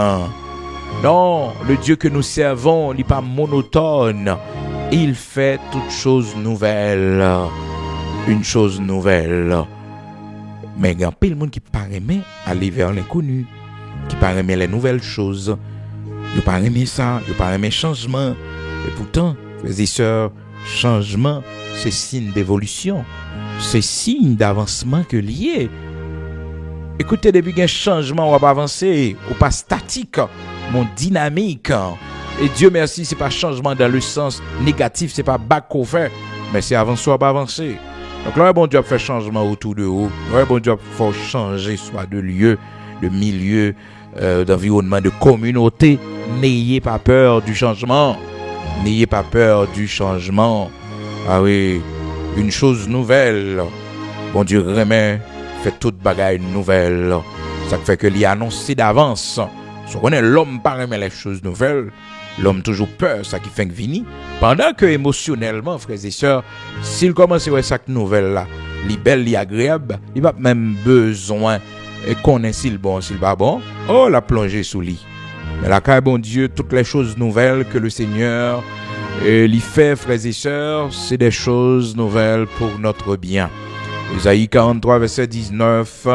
Non, le Dieu que nous servons n'est pas monotone. Il fait toutes choses nouvelles. Une chose nouvelle. Mais il y a pas le monde qui paraît aller vers l'inconnu, qui paraît les nouvelles choses. Il paraît ça, il paraît changement. Et pourtant, frères et sœurs, changement, c'est signe d'évolution. C'est signe d'avancement que lié. Écoutez, depuis qu'un changement, on va pas avancer, ou pas statique, mon dynamique. Et Dieu merci, c'est pas changement dans le sens négatif, c'est pas back over, mais c'est avancer ou pas avancer. Donc là, bon Dieu a fait changement autour de vous. Là, bon Dieu a fait changer soit de lieu, de milieu, d'environnement, de communauté. N'ayez pas peur du changement. N'ayez pas peur du changement. Ah oui, une chose nouvelle. Bon Dieu remet, fait toute bagaille nouvelle. Ça fait que l'y a annoncé d'avance. Si on connaît l'homme pas aimer les choses nouvelles, l'homme toujours peur, ça qui fait que vini. Pendant que émotionnellement, frères et sœurs, s'il commence à voir ça nouvelle là, li belle, li agréable, il va même besoin et connaît s'il bon, s'il pas bon. Oh, la plongée sous lit. Mais là, quand bon Dieu, toutes les choses nouvelles que le Seigneur lui fait, frères et sœurs, c'est des choses nouvelles pour notre bien. Isaïe 43, verset 19.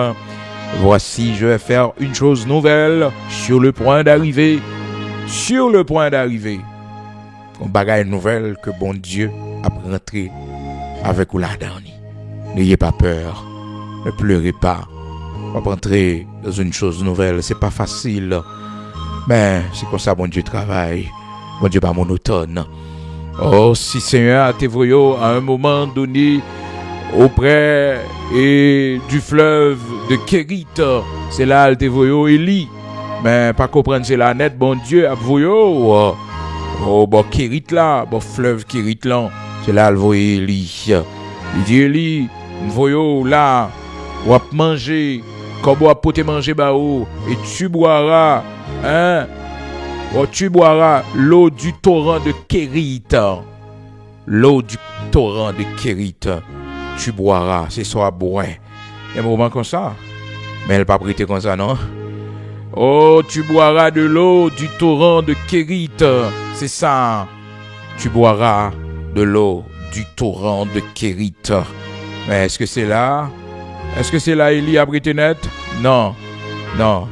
Voici, je vais faire une chose nouvelle sur le point d'arriver. Sur le point d'arriver. Une bagaille nouvelle que bon Dieu a rentré avec vous là-dedans. N'ayez pas peur. Ne pleurez pas. On va entrer dans une chose nouvelle. C'est pas facile. Mais c'est comme ça, bon Dieu travaille. Bon Dieu pas monotone. Oh, si Seigneur te voyons à un moment donné auprès du fleuve de Kérit, c'est là elle te voyons Élie. Mais pas comprendre c'est la net, bon Dieu a voyons. Oh, bon Kérit là, bon fleuve Kérit là, c'est là elle voyait Élie. Il dit Élie, voyons là, on va manger, comme on va poter manger bao, et tu boiras, hein? Oh, tu boiras l'eau du torrent de Kérit. L'eau du torrent de Kérit. Tu boiras, c'est ça à boire. Il y a un moment comme ça. Mais elle n'a pas prêté comme ça, non? Oh, tu boiras de l'eau du torrent de Kérit. C'est ça. Tu boiras de l'eau du torrent de Kérit. Mais est-ce que c'est là? Est-ce que c'est là Élie a prêté net? Non. Non.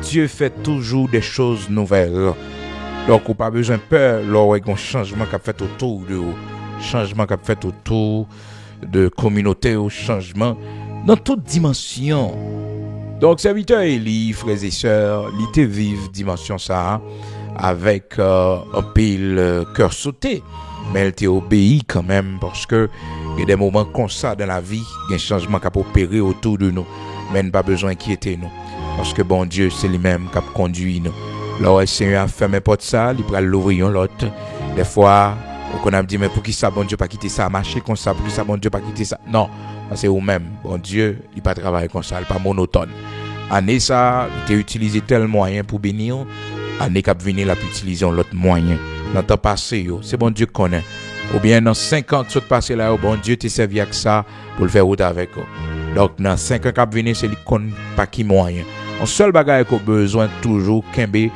Dieu fait toujours des choses nouvelles. Donc, on n'a pas besoin de peur. Lors il y a un changement qui a fait autour de vous. Changement qui a fait autour de communauté ou changement dans toute dimension. Donc, serviteur Élie, frères et sœurs, il était vive dimension ça avec un pile cœur sauté. Mais elle était obéie quand même parce que il y a des moments comme ça dans la vie, il y a un changement qui a opéré autour de nous. Mais il n'y a pas besoin d'inquiéter nous. Parce que bon Dieu, c'est lui-même qui a conduit nous. Alors, le Seigneur a fermé porte ça, il va l'ouvrir l'autre. Des fois, on a dit, mais pour qui ça, bon Dieu, pas quitter ça, marcher comme ça, pour qui ça, bon Dieu, pas quitter ça. Non, c'est vous-même. Bon Dieu, il pas travailler comme ça, il pas monotone. Année ça, il a utilisé tel moyen pour bénir. Année qui a venu, il a pu utiliser l'autre moyen. Dans le temps passé, c'est bon Dieu qui connaît. Ou bien dans 5 ans que tu passé là, bon Dieu t'a servi avec ça pour le faire route avec. Donc, dans 5 ans qui a venu, c'est lui qui connaît pas qui moyen. Un seul bagage qu'on a besoin toujours, Kembe,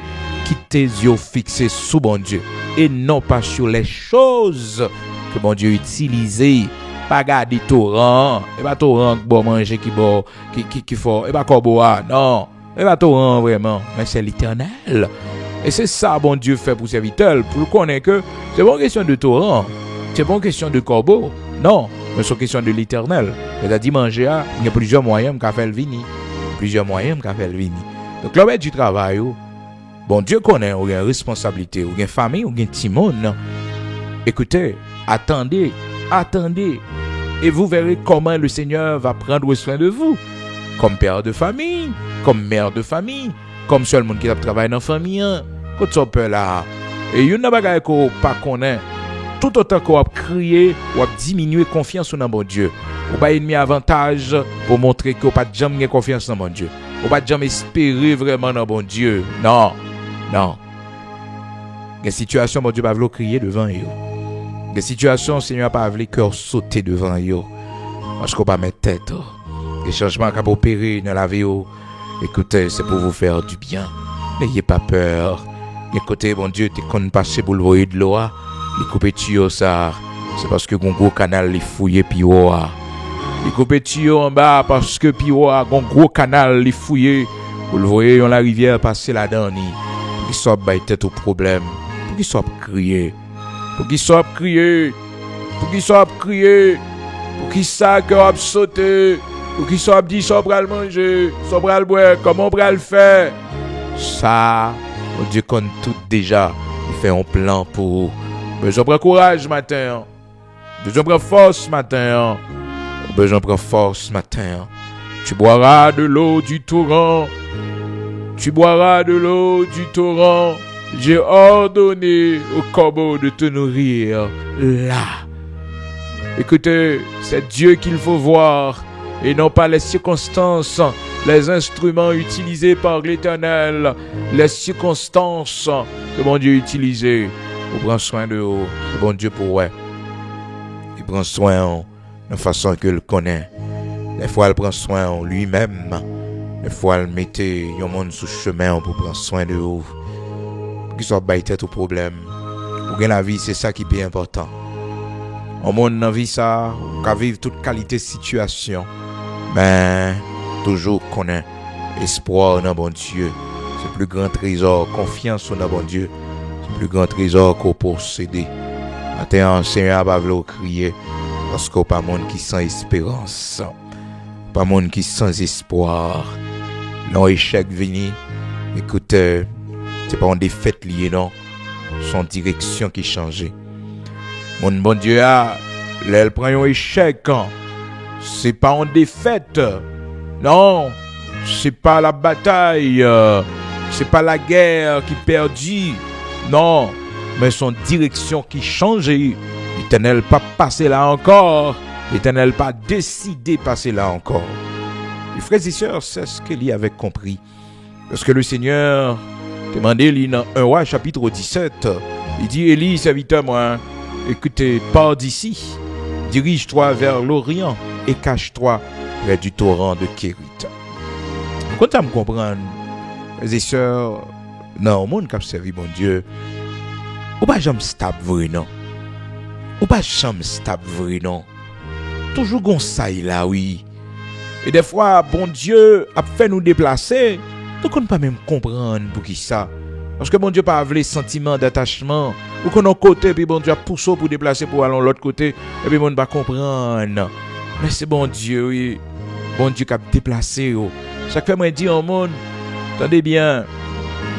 qui tes yeux fixés sur bon Dieu et non pas sur les choses que bon Dieu utilise. Pas garder torrent, et pas torrent qui bon manger qui faut, et pas corboa, non, et pas torrent vraiment, mais c'est l'Éternel. Et c'est ça bon Dieu fait pour serviteur, pour connaître que c'est pas une question de torrent, c'est pas une question de corbeau, non, mais c'est une question de l'Éternel. C'est-à-dire manger, il y a plusieurs moyens qu'a fait le vini. Plusieurs moyens qu'a fait le vini. Donc là, du travail, bon Dieu connaît, ou une responsabilité, ou une famille, ou une timone. Écoutez, attendez, et vous verrez comment le Seigneur va prendre soin de vous. Comme père de famille, comme mère de famille, comme seul monde qui travaille dans la famille. Quand tu peux là, et il y a des choses qu'on ne pas connaît. Tout autant qu'on a crié, ou a diminué confiance dans bon Dieu. Ou pas ennemi avantage pour montrer que ou pas jamais confiance dans bon Dieu. Ou pas jamais espérer vraiment dans bon Dieu. Non. Des situations, bon Dieu va vouloir crier devant eux. Des situations, Seigneur pas vouloir cœur sauter devant eux. Parce qu'on pas mettre tête. Des changements qui ont opéré dans la vie. Écoutez, c'est pour vous faire du bien. N'ayez pas peur. Écoutez, bon Dieu, tu connais passer pour le voyer de l'eau. Les coupés tuyaux, ça, c'est parce que mon gros canal les fouillé pio. Les coupés tuyaux en bas parce que pio a un gros canal les fouillé. Vous le voyez, dans la rivière passer là-dedans. Pour qu'ils soient baillés tête au problème. Pour qu'ils soient criés. Pour qu'ils soient criés. Pour qu'ils soient criés. Pour qu'ils savent qu'on va sauter. Pour qu'ils soient dit, qu'on va manger. Qu'on va boire. Comment on va le faire. Ça, mon Dieu connaît tout déjà. Il fait un plan pour besoin de courage matin. Besoin de force matin. Besoin de force matin. Tu boiras de l'eau du torrent. Tu boiras de l'eau du torrent. J'ai ordonné au corbeau de te nourrir là. Écoutez, c'est Dieu qu'il faut voir et non pas les circonstances, les instruments utilisés par l'Éternel, les circonstances que mon Dieu utilisait. Il prend soin de vous. C'est bon Dieu pour ouais. Il prend soin de façon qu'il connaît. Des fois, il prend soin en lui-même. Des fois, il mettait un monde sous chemin pour prendre soin de vous. Pour qu'il soit baillé tête au problème. Pour que la vie, c'est ça qui est bien important. Au monde dans la vie, ça, on peut vivre toute qualité de situation. Mais toujours connaît espoir dans bon Dieu. C'est le plus grand trésor. Confiance dans bon Dieu. C'est le plus grand trésor qu'on possède. Maintenant, Seigneur va vouloir crier. Parce qu'il n'y a pas de monde qui sans espérance. Pas de monde qui sans espoir. Non, échec vini. Écoute, c'est pas une défaite liée, non. Son direction qui changeait. Mon bon Dieu, elle prend un échec. C'est pas une défaite. Non, c'est pas la bataille. C'est pas la guerre qui perdit. Non, mais son direction qui changeait. L'Éternel pas passé là encore. L'Éternel pas décidé passer là encore. Les frères et sœurs, c'est ce qu'il avait compris. Parce que le Seigneur demandait dans 1 Roi chapitre 17, il dit, Élie, serviteur moi, écoutez, pars d'ici, dirige-toi vers l'Orient et cache-toi près du torrent de Kérit. Quand tu me comprends, frères et sœurs, dans le monde qui a servi mon Dieu, ou pas jamais stable vrai non. Ou pas jamais stable vrai non. Toujours comme ça là, oui. Et des fois, bon Dieu a fait nous déplacer. Donc on ne peut pas même comprendre pour qui ça. Parce que bon Dieu pas avait sentiment d'attachement. Ou qu'on a un côté, puis bon Dieu a poussé pour déplacer pour aller de l'autre côté. Et puis on ne peut pas comprendre. Mais c'est bon Dieu, oui. Bon Dieu qui a déplacé. Chaque fois, moi, je dis au monde, attendez bien,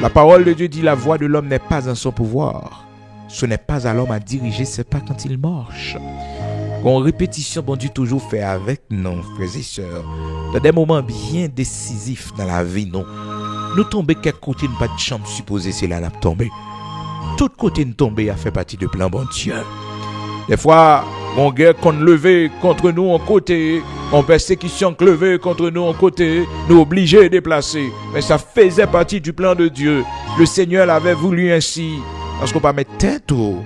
la parole de Dieu dit la voix de l'homme n'est pas en son pouvoir. Ce n'est pas à l'homme à diriger, c'est pas quand il marche. En répétition, bon Dieu toujours fait avec nous, frères et sœurs. Dans des moments bien décisifs dans la vie, non. Nous tomber quel côté nous pas de chambre supposé c'est là nous tomber. Tout côté nous tomber a fait partie du plan bon Dieu. Des fois, on guerre qu'on levé contre nous en côté, on persécution levé contre nous en côté, nous obligés de déplacer. Mais ça faisait partie du plan de Dieu. Le Seigneur l'avait voulu ainsi. Parce qu'on va mettre tête au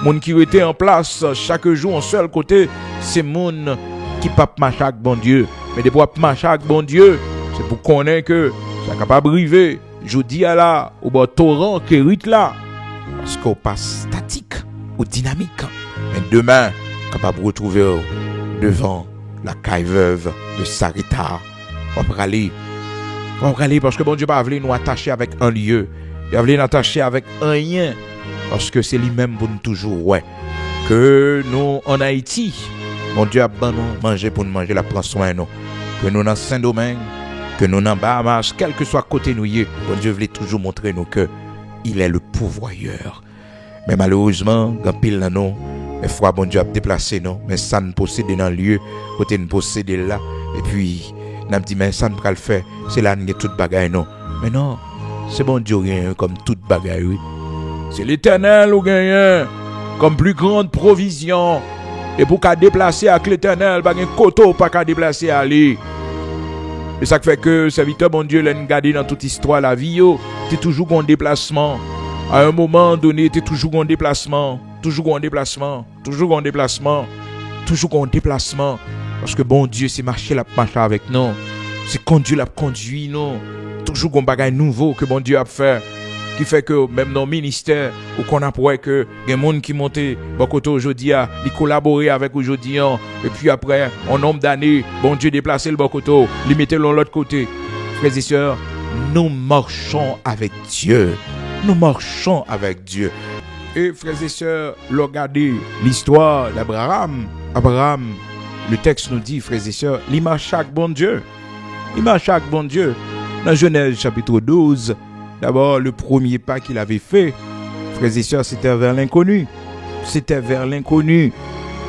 monde qui était en place chaque jour en seul côté, c'est monde qui pas marcher avec bon Dieu. Mais des fois marcher avec bon Dieu, c'est pour connaître que ça capable arriver. Je dis à là au bord torrent Kérit là, parce qu'on passe statique ou dynamique. Mais demain, capable de retrouver devant la caille veuve de Sarita. On va aller parce que bon Dieu va venir nous attacher avec un lieu. Il va venir nous attacher avec un rien. Parce que c'est lui-même pour nous toujours, ouais. Que nous, en Haïti, mon Dieu a bon nous manger pour nous manger, la prend soin nous. Que nous dans Saint-Domingue, que nous dans Bahamas, quel que soit côté nous y est, bon Dieu voulait toujours montrer nous que il est le pourvoyeur. Mais malheureusement, quand pile dans nous, des fois, bon Dieu a déplacé nous, mais ça nous possède dans le lieu, côté nous possède là, et puis, nous dit, mais ça nous va le faire, c'est là nous toute bagaille, non. Mais non, c'est bon Dieu rien comme toute bagaille, oui. C'est l'Éternel ou gagnant comme plus grande provision. Et pour qu'à déplacer avec l'Éternel, pas un coteau pas qu'à déplacer à aller. Et ça fait que serviteur bon Dieu l'a gardé dans toute histoire la vie, t'es toujours en déplacement. À un moment donné, t'es toujours en déplacement, toujours en déplacement, toujours en déplacement, toujours en déplacement. Parce que bon Dieu, c'est marcher avec nous. C'est conduire la conduit nous. Toujours un bagage nouveau que bon Dieu a fait. Qui fait que même dans le ministère, où qu'on a pour que il y a des gens qui montent beaucoup aujourd'hui, ils collaborent avec aujourd'hui, et puis après, en nombre d'années, bon Dieu déplacer le beaucoup, les mettre de l'autre côté. Frères et sœurs, nous marchons avec Dieu. Nous marchons avec Dieu. Et frères et sœurs, regardez l'histoire d'Abraham. Abraham, le texte nous dit, frères et sœurs, il marche avec bon Dieu. Il marche avec bon Dieu. Dans Genèse chapitre 12, d'abord, le premier pas qu'il avait fait, frères et sœurs, c'était vers l'inconnu. C'était vers l'inconnu.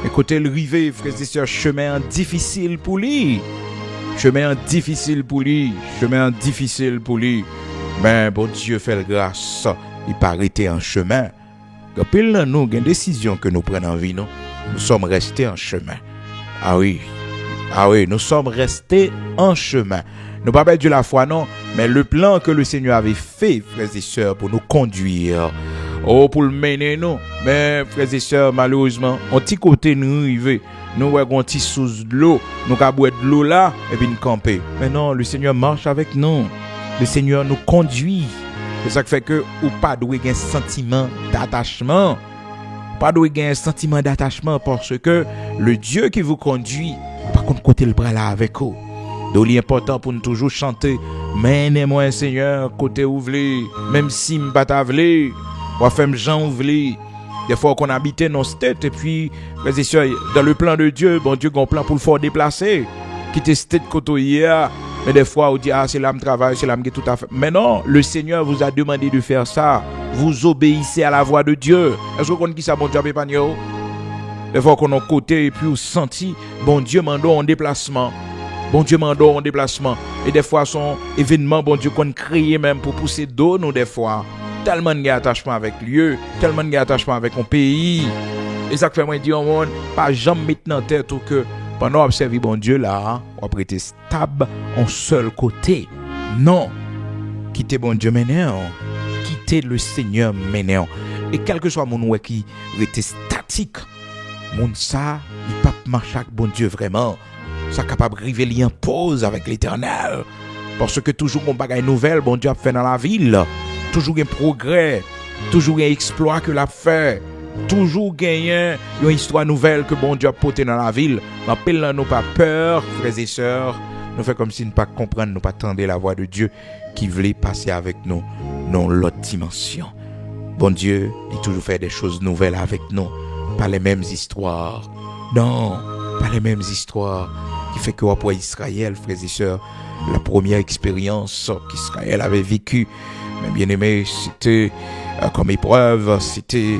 Écoutez le rivet, frères et sœurs, chemin difficile pour lui. Chemin difficile pour lui. Chemin difficile pour lui. Mais bon Dieu fait la grâce. Il pas arrêté en chemin. Quand pile nous, il y a une décision que nous prenons en vie, non? Nous sommes restés en chemin. Ah oui, nous sommes restés en chemin. Nous pas perdu la foi, non, mais le plan que le Seigneur avait fait, frères et sœurs, pour nous conduire, pour le mener, non. Mais, frères et sœurs, malheureusement, on petit côté nous arriver, nous avons un petit sous de l'eau, nous avons boire de l'eau là, et puis nous camper. Mais non, le Seigneur marche avec nous. Le Seigneur nous conduit. C'est ça qui fait que, ou pas doué un sentiment d'attachement. Pas doué un sentiment d'attachement parce que le Dieu qui vous conduit, par contre, côté le bras là avec vous. Donc, il est important pour nous toujours chanter. Menez-moi, Seigneur, côté ouvlé, même si je pas vlé, ou faire Jean ouvlé. Des fois qu'on habitait dans cette tête, et puis, frères et sœurs, dans le plan de Dieu, bon Dieu, a un plan pour le faire déplacer. Quitter cette tête côté hier, Mais des fois, on dit, ah, c'est là que je travaille, c'est là que je tout à fait. Mais non, le Seigneur vous a demandé de faire ça. Vous obéissez à la voix de Dieu. Est-ce que vous connaissez ça, bon Dieu, Pépagno? Des fois qu'on a côté et puis on senti, bon Dieu m'a donné en déplacement. Bon Dieu m'a donné en déplacement. Et des fois, son événement, bon Dieu, qu'on crée même pour pousser d'eau, nous, des fois. Tellement de attachement avec lieu, tellement de attachement avec un pays. Et ça fait moi dire au monde, pas jamais mettre dans tête que pendant observer bon Dieu là, on va prêter stable en seul côté. Non. Quittez bon Dieu maintenant. Quittez le Seigneur maintenant. Et quel que soit mon ouais qui était statique, mon ça, il pas marcher avec bon Dieu vraiment. Ça capable river li en pause avec l'Éternel. Parce que toujours on bagaille nouvelle bon Dieu a fait dans la ville. Toujours un progrès, toujours un exploit que l'a fait. Toujours gagner une histoire nouvelle que bon Dieu a porté dans la ville. Rappelez-nous, nous pas peur, frères et sœurs. Nous fait comme si nous pas comprendre, nous pas tendre la voix de Dieu qui voulait passer avec nous dans l'autre dimension. Bon Dieu, il toujours fait des choses nouvelles avec nous. Pas les mêmes histoires. Non, pas les mêmes histoires. Qui fait que pour Israël, frères et sœurs, la première expérience qu'Israël avait vécue, mais bien aimé, c'était comme épreuve, c'était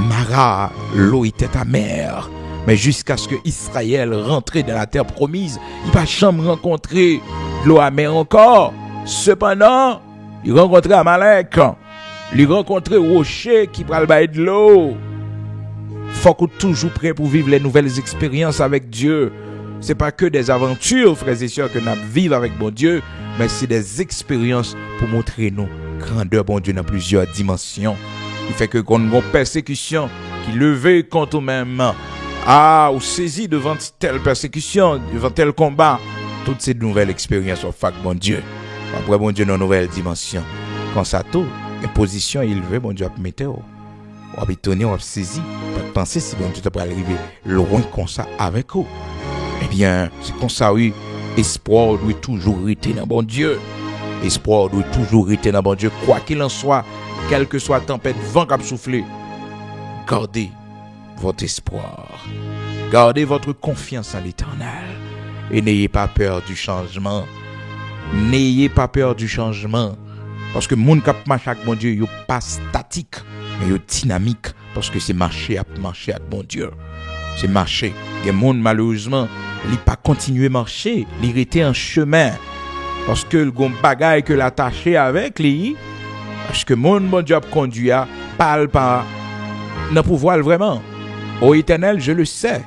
Mara, l'eau était amère. Mais jusqu'à ce que Israël rentre dans la terre promise, il n'a pas jamais rencontré l'eau amère encore. Cependant, il rencontrait Amalek, il rencontrait Rocher qui prend le bail de l'eau. Faut qu'on soit toujours prêt pour vivre les nouvelles expériences avec Dieu. C'est pas que des aventures, frères et sœurs, que nous vivons avec bon Dieu, mais c'est des expériences pour montrer nos grandeur, bon Dieu, dans plusieurs dimensions. Il fait que quand on a une persécution qui levait contre nous-mêmes, ou saisi devant telle persécution, devant tel combat, toutes ces nouvelles expériences au fait bon Dieu. Après, bon Dieu, dans une nouvelle dimension. Quand ça tout, une position élevée, bon Dieu, a mettre. On va étonner, on va saisir. Pas de penser si bon Dieu peut arriver loin comme ça avec vous. Eh bien, c'est comme ça, oui. Espoir doit toujours rester dans bon Dieu. Espoir doit toujours rester dans bon Dieu. Quoi qu'il en soit, quelle que soit tempête, vent qui a soufflé, gardez votre espoir. Gardez votre confiance en l'Éternel. Et n'ayez pas peur du changement. N'ayez pas peur du changement. Parce que le monde qui marche avec mon Dieu, il n'est pas statique, mais il est dynamique. Parce que c'est marcher avec mon Dieu. C'est marcher. Il y a des gens, malheureusement, ils ne pas continuer à marcher. Ils restent en chemin. Parce que le bagaille que l'attaché avec lui, parce que mon Dieu a conduit à parle pas dans pouvoir vraiment. Ô Éternel, je le sais.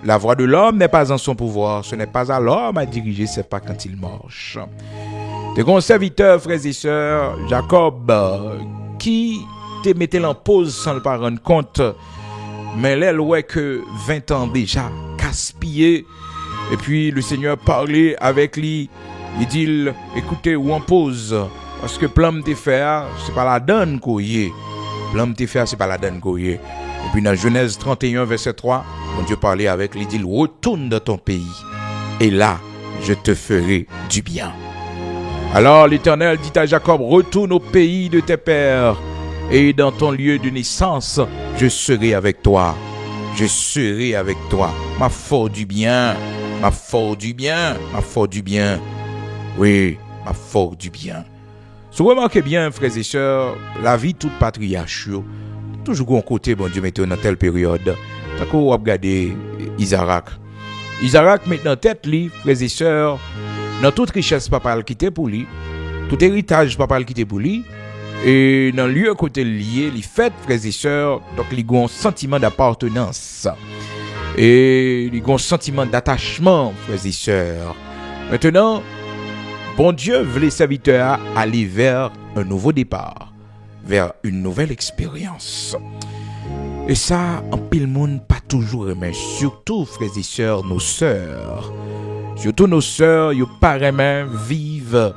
La voix de l'homme n'est pas en son pouvoir. Ce n'est pas à l'homme à diriger, c'est pas quand il marche. De grands serviteurs, frères et sœurs, Jacob, qui te mettait en pause sans le pas rendre compte, mais là, ouais que 20 ans déjà gaspillé. Et puis le Seigneur parlait avec lui. Il dit, écoutez, ou en pause. Parce que plan de faire, c'est pas la donne qu'on y est. Plan de faire, c'est pas la donne qu'on y est. Et puis dans Genèse 31, verset 3, mon Dieu parlait avec lui, il dit, retourne dans ton pays. Et là, je te ferai du bien. Alors l'Éternel dit à Jacob, retourne au pays de tes pères. Et dans ton lieu de naissance, je serai avec toi. Je serai avec toi. Ma fort du bien. Ma fort du bien. Ma fort du bien. Oui, ma fort du bien. Si vous remarquez bien, frères et sœurs, la vie toute patriarche, toujours un côté, bon Dieu, maintenant dans telle période. Tant qu'on va regarder Isaac. Isaac maintenant tête lui, frères et sœurs, dans toute richesse papa le quitté pour lui, tout héritage papa le quitté pour lui. Et dans le lieu côté lié, les fêtes, frères et sœurs, donc ils ont un sentiment d'appartenance. Et ils ont un sentiment d'attachement, frères et sœurs. Maintenant, bon Dieu veut les serviteurs aller vers un nouveau départ, vers une nouvelle expérience. Et ça, en pile monde, pas toujours, mais surtout, frères et sœurs, nos sœurs. Surtout nos sœurs, ils pas vraiment vivent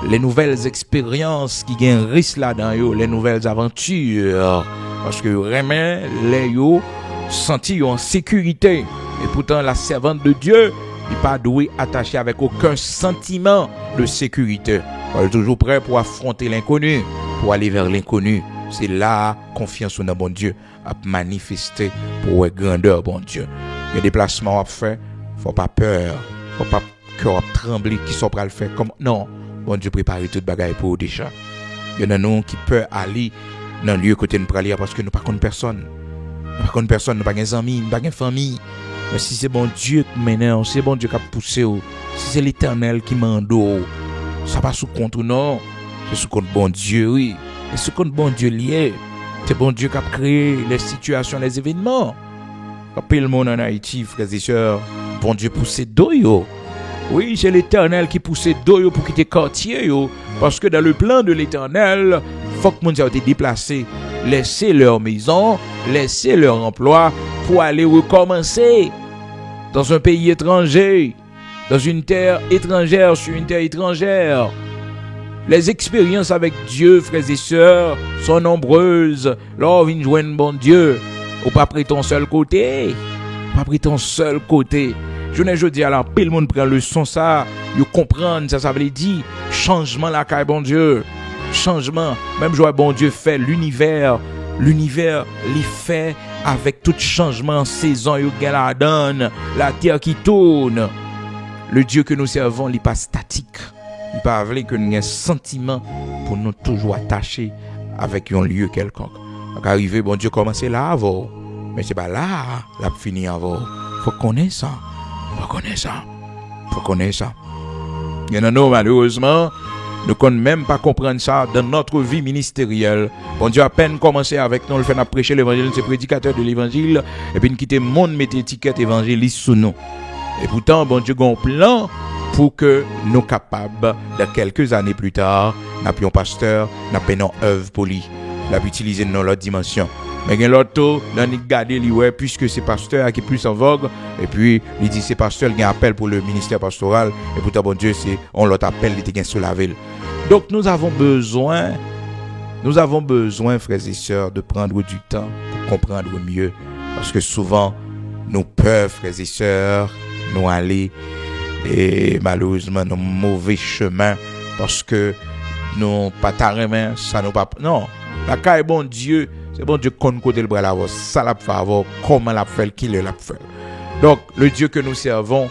les nouvelles expériences qui gagnent risque là-dedans, les nouvelles aventures. Parce que vraiment, les yo senti en sécurité. Et pourtant, la servante de Dieu n'est pas douée attachée avec aucun sentiment de sécurité. Elle est toujours prête pour affronter l'inconnu, pour aller vers l'inconnu. C'est là, confiance dans bon Dieu à manifester pour une grandeur, bon Dieu. Il y a des déplacements à faire, faut pas peur, faut pas cœur a tremblé, qui sont prêts à le faire. Comme, non, bon Dieu prépare toute bagaille pour déjà. Il y en a nous qui peuvent aller dans le lieu côté nous aller parce que nous ne connaissons personne. Nous ne connaissons personne, nous n'avons pas d'amis, nous n'avons pas de famille. Mais si c'est bon Dieu qui mène, si c'est bon Dieu qui a poussé, si c'est l'Éternel qui mène, ça pas sous compte ou non. C'est sous compte bon Dieu, oui. Et sous compte bon Dieu lié. C'est bon Dieu qui a créé les situations, les événements. Rappelez le monde en Haïti, frères et sœurs, bon Dieu poussé d'eau, yo. Oui, c'est l'Éternel qui poussait d'eau pour quitter quartier, yo. Parce que dans le plan de l'Éternel, il faut que les gens aient été déplacés, laisser leur maison, laisser leur emploi pour aller recommencer dans un pays étranger, dans une terre étrangère, sur une terre étrangère. Les expériences avec Dieu, frères et sœurs, sont nombreuses. Là, on vient joindre bon Dieu. Ou pas pris ton seul côté. Pas pris ton seul côté. Je ne dis alors, tout le monde prend le son ça. Ils comprennent, ça veut dire changement la caille, bon Dieu. Changement. Même joie, bon Dieu fait l'univers. L'univers, l'y fait avec tout changement, saison, il la donne. La terre qui tourne. Le Dieu que nous servons, il n'est pas statique. Il n'est pas vrai que nous ayons un sentiment pour nous toujours attacher avec un lieu quelconque. Donc, arriver, bon Dieu, commencer là avant. Mais c'est pas là, la fini avant. Faut connaître ça. Faut connaître ça. Il y en a nous, malheureusement, nous ne connaissons même pas comprendre ça dans notre vie ministérielle. Bon Dieu, à peine commencé avec nous, le fait de prêcher l'évangile, c'est prédicateur de l'évangile, et puis nous quitter le monde, mettre étiquette évangéliste sous nous. Et pourtant, bon Dieu, a un plan pour que nous capables, de quelques années plus tard, n'appuyons pasteur, n'appuyons œuvre pour lui, l'utiliser dans l'autre dimension. Mais il y a l'autre, là, nous garder lui, puisque c'est pasteur qui est plus en vogue, et puis il dit c'est pasteur, il y a un appel pour le ministère pastoral, et pourtant, bon Dieu, on l'autre appel, il était sur la ville. Donc, nous avons besoin, frères et sœurs, de prendre du temps pour comprendre mieux, parce que souvent, nous peuvent, frères et sœurs, nous aller et malheureusement nos mauvais chemins parce que nous pas tarement ça nous pas non la caille bon Dieu c'est bon Dieu qu'on côté le bras là ça l'a fait avoir comment l'a fait qui l'a fait donc le Dieu que nous servons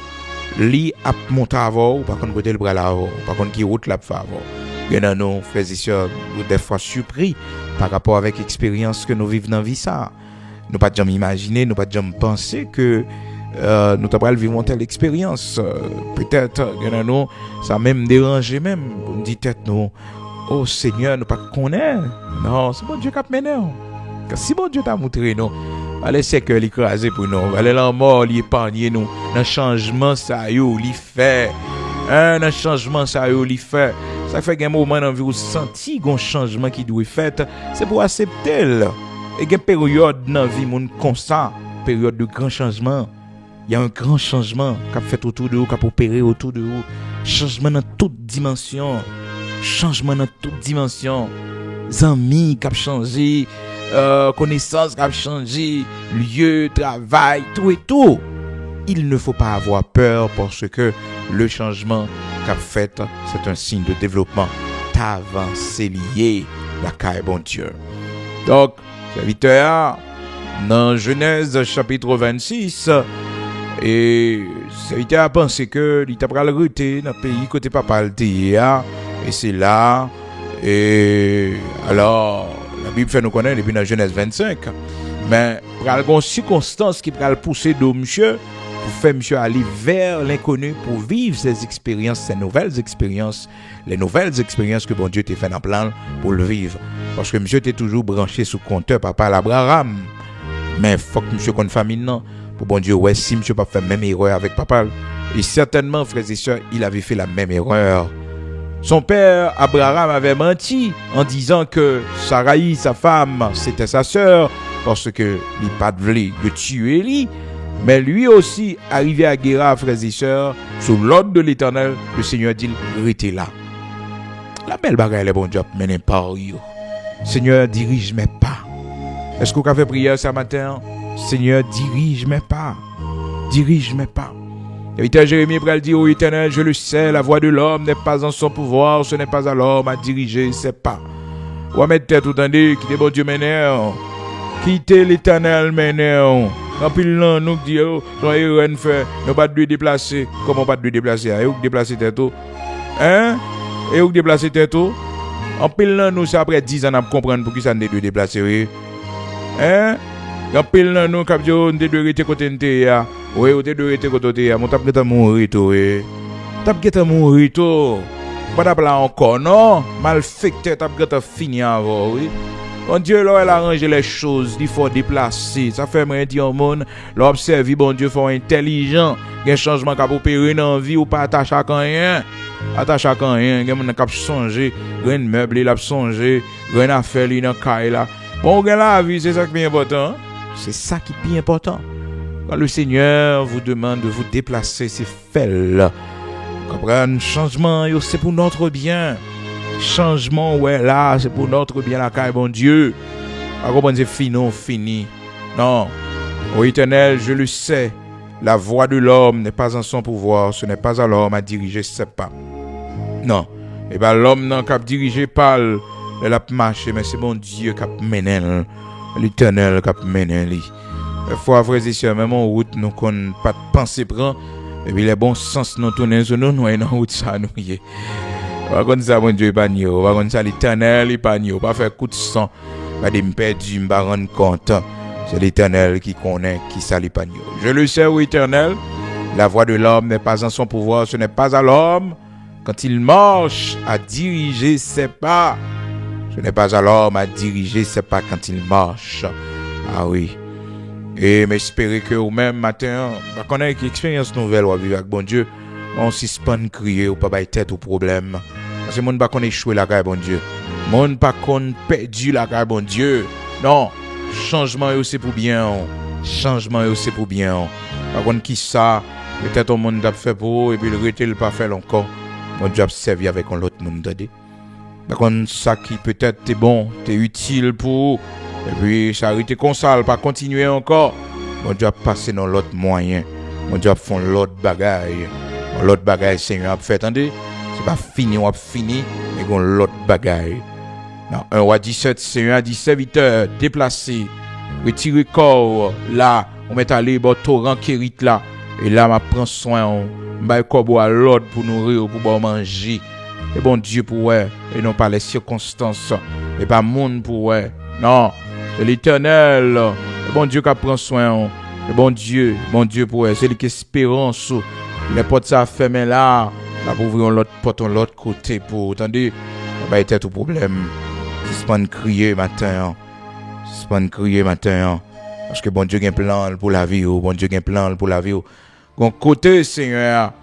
lui a monté avant ou pas qu'on côté le bras là pas qu'on qui route l'a fait avant il y en a nos frères et sœurs des fois surpris par rapport avec l'expérience que nous vivons dans vie ça nous pas jamais imaginer nous pas jamais penser que nous t'avons vivre une telle expérience. Peut-être, nous, ça a même dérangé même. On dit peut-être nous, oh Seigneur, nous pas connaître. Non, c'est bon Dieu qui a mené. Si bon Dieu t'a montré nous, allez c'est que l'écraser pour nous, allez la mort, l'épargner nous, un changement ça y est, fait. Un changement ça y est, fait. Ça fait qu'un moment dans vie où senti un changement qui doit être fait, c'est pour accepter. Et une période dans la vie mon constant, période de grand changement. Il y a un grand changement qui a fait autour de vous, qui a opéré autour de vous. Changement dans toute dimension. Amis qui a changé, connaissances qui a changé, lieu, travail, tout et tout. Il ne faut pas avoir peur parce que le changement qu'a fait, c'est un signe de développement. T'avancer lié la caille bon Dieu. Donc, serviteur, dans Genèse chapitre 26, et serviteur a pensé que il t'a pral rete dans le pays côté papa le et c'est là et alors la Bible fait nous connaître depuis dans Genèse 25 mais pral gon circonstance qui pral pousser de monsieur pour faire monsieur aller vers l'inconnu pour vivre ces expériences, ces nouvelles expériences, les nouvelles expériences que bon Dieu t'a fait dans plan pour le vivre parce que monsieur était toujours branché sous compteur papa l'Abraham mais faut que monsieur connaisse famille non pour bon Dieu, ouais, si monsieur pas fait la même erreur avec papa, et certainement, frères et sœurs, il avait fait la même erreur. Son père, Abraham, avait menti en disant que Sarai, sa femme, c'était sa sœur, parce que il pas voulu de tuer lui. Mais lui aussi, arrivé à Guéra, frères et sœurs, sous l'ordre de l'Éternel, le Seigneur dit, restez là. La belle bagarre, le bon Dieu, mené par eux. Seigneur, dirige mes pas. Est-ce que vous avez fait prière ce matin? Seigneur, dirige mes pas. Serviteur Jérémie pral dit, ô Éternel, je le sais, la voix de l'homme n'est pas en son pouvoir, ce n'est pas à l'homme à diriger ses pas. Ou à mettre tête tout en dit, quittez bon Dieu mener, quittez l'Éternel mener, Quand pile là nous dit son erreur fait, nous pas de déplacer. Comment pas de déplacer? Et ou déplacer tête hein? Et ou déplacer tête en pile là nous c'est après 10 ans à comprendre pour qui ça ne de déplacer oui. Hein? En pile là nous cap on de rester côté nté ya. Oui, ou de rester côté ya. Mon tap geta mourir to oui. Tap geta mourir to. Pas d'appeler encore non, mal fait que tap geta fini avant oui. Bon Dieu, là, elle a arrangé les choses, il faut déplacer. Ça fait rien dire au monde, l'observer, bon Dieu, faut intelligent. Il y a un changement qui a opéré dans la vie ou pas attaché à rien. Attaché à rien, il y a un monde qui a changé, il y a un meuble, il a changé, il y a une affaire, il y a un caille là. Bon, la vie, c'est ça qui est important. C'est ça qui est bien important. Quand le Seigneur vous demande de vous déplacer, c'est fait là. Comprenez, changement, c'est pour notre bien. Changement, ouais, là, c'est pour notre bien, la caille, bon Dieu. Pas comprendre, c'est fini. Non. Ô Éternel, je le sais, la voix de l'homme n'est pas en son pouvoir, ce n'est pas à l'homme à diriger ses pas. Non. Et bien, l'homme n'a qu'à diriger pas, il a marché, mais c'est bon Dieu qui a mené, l'Éternel qui a mené. Il faut, frères et sœurs, même en route, nous n'avons pas de pensée prendre, et puis les bons sens nous tournent, nous sommes en route, ça, nous y est. Par contre, ça, mon Dieu, pas nier. Par contre, ça, l'Éternel, il pas nier. Pas faire coup de sang. Pas de me perdre, me rendre compte. C'est l'Éternel qui connaît, qui s'allie pas nier. Je le sais, oui, Éternel. La voix de l'homme n'est pas en son pouvoir. Ce n'est pas à l'homme, quand il marche, à diriger ses pas. Ce n'est pas à l'homme à diriger ses pas quand il marche. Ah oui. Et m'espérer que au même matin, on connaît une expérience nouvelle, on va vivre avec bon Dieu. On suspend crier ou pas bailler tête au problème. Parce que monde pas qu'on échoué la caille bon Dieu. Monde pas qu'on perdu la caille bon Dieu. Non, changement c'est pour bien. Changement c'est pour bien. Par contre qui ça, peut-être au monde a fait pour et puis le rete pas fait encore. Mon Dieu a servi avec un autre monde d'aider. Par contre ça qui peut-être t'es bon, t'es utile pour et puis ça arrêter comme ça, pas continuer encore. Mon Dieu a passé dans l'autre moyen. Mon Dieu a fait l'autre bagaille. L'autre bagaille Seigneur a fait, attendez, c'est pas fini, on a fini, mais on l'autre bagaille. Non, 1 roi 17, Seigneur a dit serviteur, déplacé, retirez corps, là, on met à l'ébord torrent kérit là, et là, on prend soin, on met corps à l'autre pour nourrir, pour manger. Et bon Dieu pour ouais, et non pas les circonstances, et pas monde pour ouais. Non, c'est l'Éternel, et bon Dieu qui prend soin, et bon Dieu pour ouais, c'est l'espérance. Les portes ça fermées là pour ouvrir l'autre porte de l'autre côté pour attendez pas être tout problème. C'est pas crier matin. C'est pas crier matin parce que bon Dieu a un plan pour la vie, bon Dieu a un plan pour la vie. Bon côté Seigneur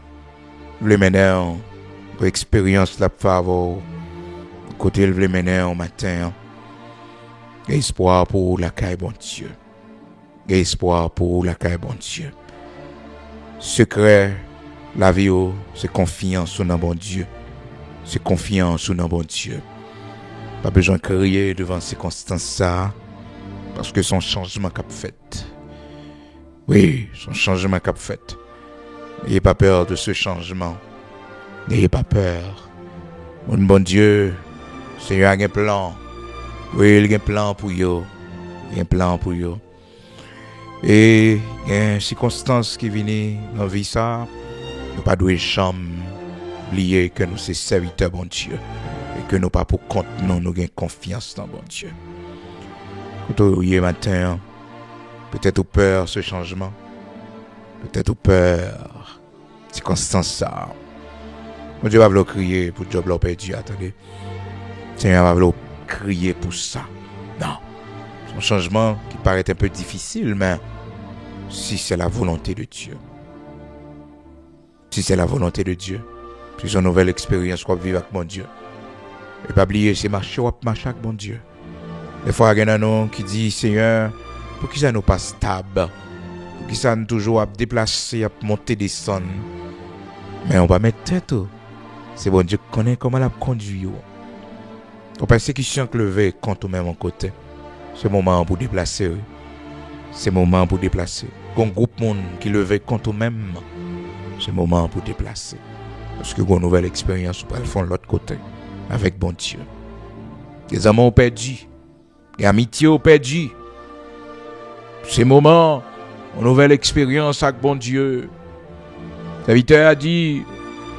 le mener pour expérience la faveur. Côté le mener au matin. Espoir pour la caille bon Dieu. Espoir pour la caille bon Dieu. Secret la vie, c'est confiance dans bon Dieu. C'est confiance dans bon Dieu. Pas besoin de crier devant ces circonstances ça, parce que son changement qu'a fait. Oui, son changement qu'a fait. N'ayez pas peur de ce changement. N'ayez pas peur. Mon bon Dieu, Seigneur a un plan. Oui, il a un plan pour vous. Il a un plan pour vous. Et il y a une circonstance qui vient dans la vie ça. Nous ne devons jamais oublier que nous sommes serviteurs bon Dieu et que nous pas pour compte nous avons confiance dans bon Dieu. Quand vous voyez matin, peut-être vous peur ce changement, peut-être vous peur circonstance ça. Mon Dieu va vous crier pour job l'ont perdu, attendez. Seigneur va vous crier pour ça. Non, c'est un changement qui paraît un peu difficile, mais si c'est la volonté de Dieu. Si c'est la volonté de Dieu, si c'est une nouvelle expérience qu'on va vivre avec mon Dieu. Et pas oublier, c'est marcher avec mon Dieu. Des fois, il y a un qui dit, Seigneur, pour qui ça nous pas stable, pour qui ça nous toujours à déplacer, à monter, descendre. Mais on va mettre tête. C'est bon Dieu qui connaît comment la conduire. On persécution que lever compte au même côté. C'est moment pour déplacer. C'est moment pour déplacer. Un groupe monde qui lever compte au même. C'est le moment pour déplacer. Parce que une nouvelle expérience pour aller faire l'autre côté. Avec bon Dieu. Des amants perdus. Des amitiés perdus. C'est le moment une nouvelle expérience avec bon Dieu. Le serviteur a dit,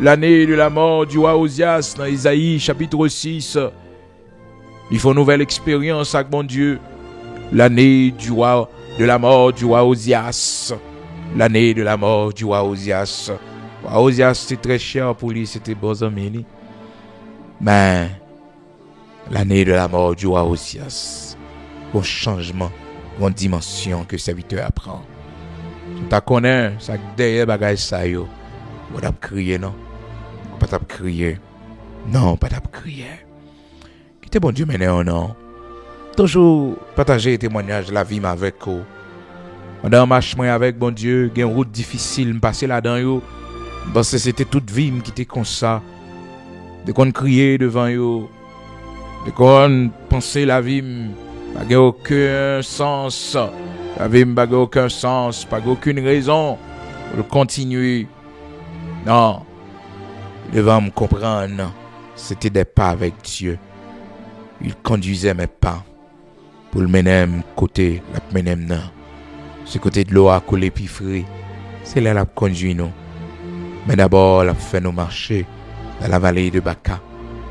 l'année de la mort du roi Osias dans Isaïe chapitre 6, il faut une nouvelle expérience avec bon Dieu. L'année de la mort du roi Osias. L'année de la mort du roi Osias. Le roi Osias, c'était très cher pour lui, c'était bon ami. Mais l'année de la mort du roi Osias, un changement, une dimension que le serviteur apprend. Tu connais, ça derrière bagage ça yo. On va crier non. On va pas crier. Non, pas crier. Qui était bon Dieu maintenant non. Toujours partager témoignage de la vie avec vous. Pendant marche avec bon Dieu, une route difficile me passer là-dedans yo. Parce que c'était toute vie qui était comme ça. De qu'on crier devant yo. De qu'on penser la vie n'a aucun sens. La vie n'a aucun sens, pas aucune raison pour continuer. Non. Devant me comprendre, c'était des pas avec Dieu. Il conduisait mes pas pour le mener côté, la mener non. Ce côté de l'eau à couler puis frais. C'est là la conduit nous. Mais d'abord, la fait nous marcher dans la vallée de Baka.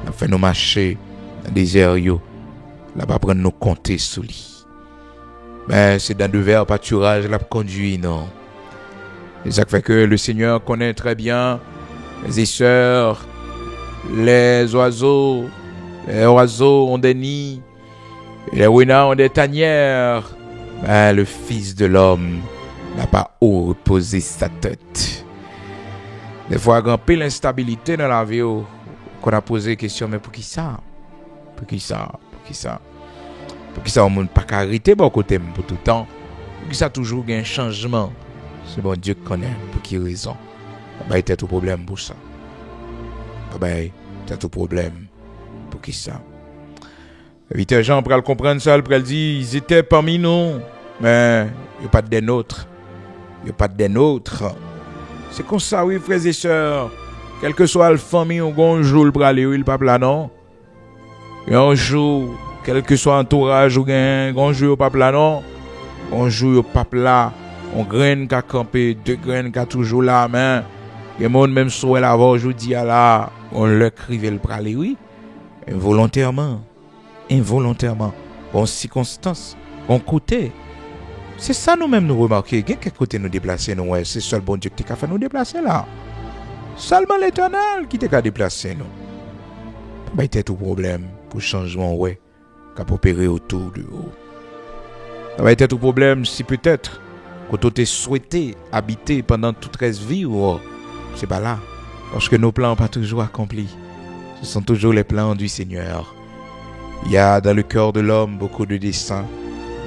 La fait nous marcher dans le désert yo. Là-bas prendre nous compter sous lui. Mais c'est dans de verts pâturages la conduit non. Et ça fait que le Seigneur connaît très bien les esseurs, les oiseaux. Les oiseaux ont des nids, les renards ont des tanières. Mais le Fils de l'homme n'a pas où reposer sa tête. Des fois, il y a un peu l'instabilité dans la vie. Qu'on a posé la question, mais pour qui ça? Pour qui ça? Pour qui ça? Pour qui ça, on ne peut pas arrêter bon côté pour tout le temps. Pour qui ça, toujours un changement. C'est bon Dieu qui connaît. Pour qui raison? Il y a tout problème pour ça. Il y a tout problème. Pour qui ça? Vite Jean pour le comprendre ça, pour le dire, ils étaient parmi nous, mais il n'y a pas des nôtres. Il n'y a pas des nôtres. C'est comme ça, oui, frères et sœurs. Quel que soit la famille, on joue pour aller, oui, le peuple là, non? Et on joue, quel que soit l'entourage, on joue au peuple là, non? On joue au peuple là, on graine qui a campé, deux graines qui a toujours la main. Et monde même souhait la voix, je dis là, on le crive le aller, oui. Involontairement, en circonstance, en côté. C'est ça nous-mêmes nous remarquons. Quel côté nous déplacer nous, ouais, c'est seul bon Dieu qui a fait nous déplacer là. Seulement l'Éternel qui t'a déplacer nous. Bah, il y a tout problème pour changement, ouais, qui a opéré autour de vous. Ça va être tout problème si peut-être quand tu t'es souhaité habiter pendant toute reste vie, ou c'est pas là, parce que nos plans n'ont pas toujours accomplis. Ce sont toujours les plans du Seigneur. Il y a dans le cœur de l'homme beaucoup de desseins,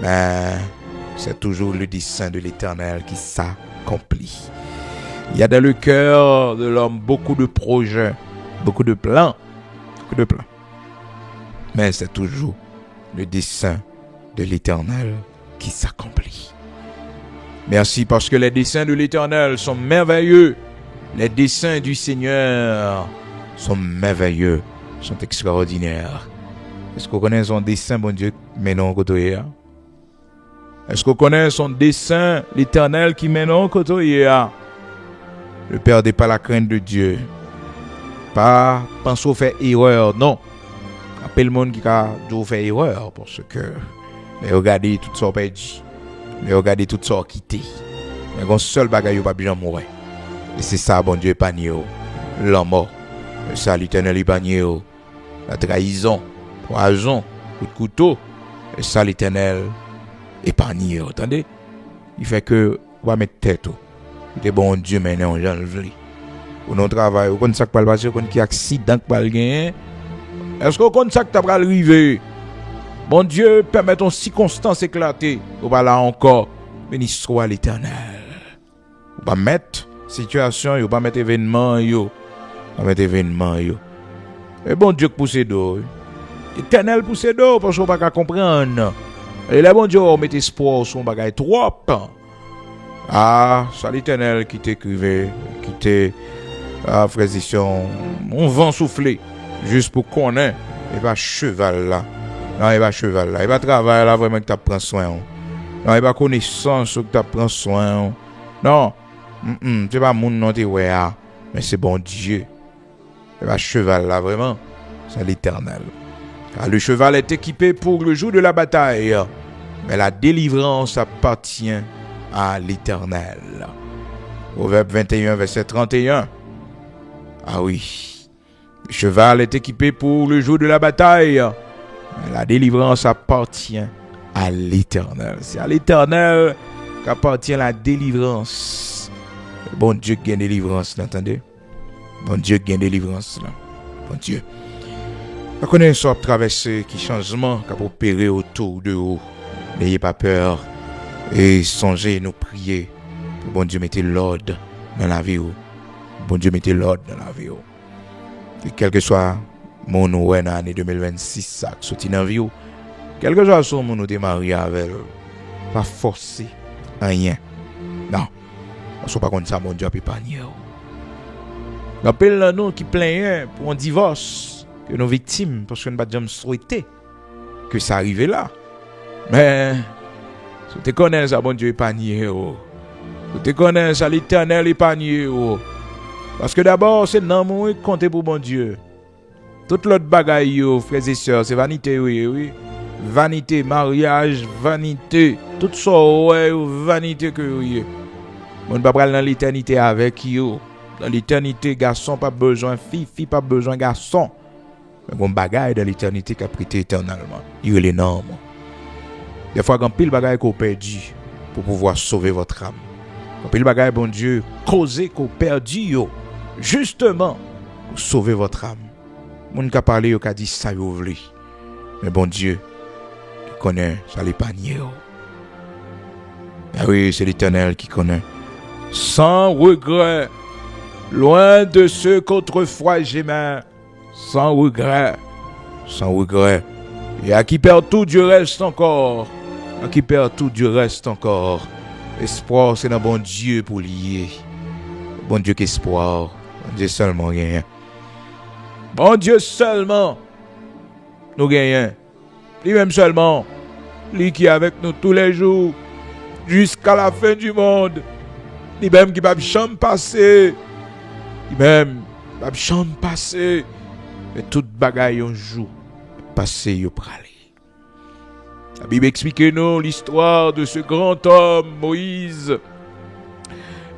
mais c'est toujours le dessein de l'Éternel qui s'accomplit. Il y a dans le cœur de l'homme beaucoup de projets, beaucoup de plans. Mais c'est toujours le dessein de l'Éternel qui s'accomplit. Merci parce que les desseins de l'Éternel sont merveilleux. Les desseins du Seigneur sont merveilleux, sont extraordinaires. Est-ce qu'on connaît son dessein, bon Dieu, mais non côté? Est-ce qu'on connaît son dessein, l'Éternel qui mène en côté? Ne perdez pas la crainte de Dieu. Pas penser faire erreur, non. Appelle le monde qui a dû faire erreur parce que les regarder tout ça perdu. Les regarder tout ça quitté. Mais un seul bagage pas bien mourir. Et c'est ça, bon Dieu, épargné. La mort. Ça, l'Éternel épargné. La trahison, poison, coup de couteau. Et ça, l'Éternel épargné. Attendez? Il fait que, on va mettre tête. C'est bon Dieu, maintenant, on j'enlève. Pour notre travail, on sait pas le passer, on qui accident qui va le gagner. Est-ce qu'on sait que tu vas arriver? Bon Dieu, permet ton circonstance éclatée. On va là encore. Béni soit l'Éternel. On va mettre situation, on va mettre événement, on va mettre événement. Et bon Dieu pousse d'eau. Éternel pousse d'eau parce qu'on va pas comprendre. Et là, bon Dieu, on met espoir sur son bagage trop. Ah, c'est l'Éternel qui t'écrivait, qui t'est, frères et sœurs, on vent souffler, juste pour qu'on ait, et pas cheval là. Non, il va cheval là, il va travailler là, vraiment que tu prends soin. Non, il pas connaissance que tu prends soin. Non. C'est pas mon nom, mais c'est bon Dieu. C'est pas cheval là, vraiment. C'est l'Éternel. Car le cheval est équipé pour le jour de la bataille. Mais la délivrance appartient à l'Éternel. Proverbe 21, verset 31. Ah oui. Le cheval est équipé pour le jour de la bataille. Mais la délivrance appartient à l'Éternel. C'est à l'Éternel qu'appartient la délivrance. Bon Dieu qui a une délivrance, entendez? Bon Dieu qui a une délivrance, là. Bon Dieu. On connaît une sorte de traversée qui changement qui a opéré autour de vous. N'ayez pas peur et songez nous prier. Bon Dieu mettez l'ordre dans la vie. Bon Dieu mettez l'ordre dans la vie. Et quel que soit mon ou en année 2026 ça sorti dans la vie. Quel que soit son mon ou démarrer avec pas forcer rien. Non. On soit pas comme ça mon Dieu peut pas nier. Rappelle nous qui plaignent pour un divorce que nos victimes parce que nous pas jamais souhaité que ça arrive là. Mais si tu connais ça bon Dieu pas nier. Si tu connais ça l'Éternel est pas nier. Parce que d'abord c'est non mon compter pour bon Dieu. Toute l'autre bagaille frères et sœurs, c'est vanité oui. Vanité, mariage, vanité, tout ça ouais, vanité que oui. On ne peut pas aller dans l'éternité avec yo. Dans l'éternité, garçon pas besoin fille, fille pas besoin garçon. Mais bon bagaille dans l'éternité qui a prêté éternellement. Il est énorme. Des fois quand pile bagaille qu'on perdu pour pouvoir sauver votre âme. Quand pile bagaille bon Dieu causer qu'on perdu yo justement pour sauver votre âme. Moun ka parler yo ka dit ça yo vle. Mais bon Dieu il connaît ça les paniers. Ah oui, c'est l'Éternel qui connaît. Sans regret, loin de ceux qu'autrefois j'aimais, sans regret, et à qui perd tout Dieu reste encore, espoir c'est dans bon Dieu pour lier, bon Dieu qu'espoir, bon Dieu seulement rien, bon Dieu seulement, nous gagnons, lui-même seulement, lui qui est avec nous tous les jours, jusqu'à la fin du monde, lui-même qui va jamais passer, mais toute bagaille un jour, passer yo pralé. La Bible explique nous l'histoire de ce grand homme, Moïse,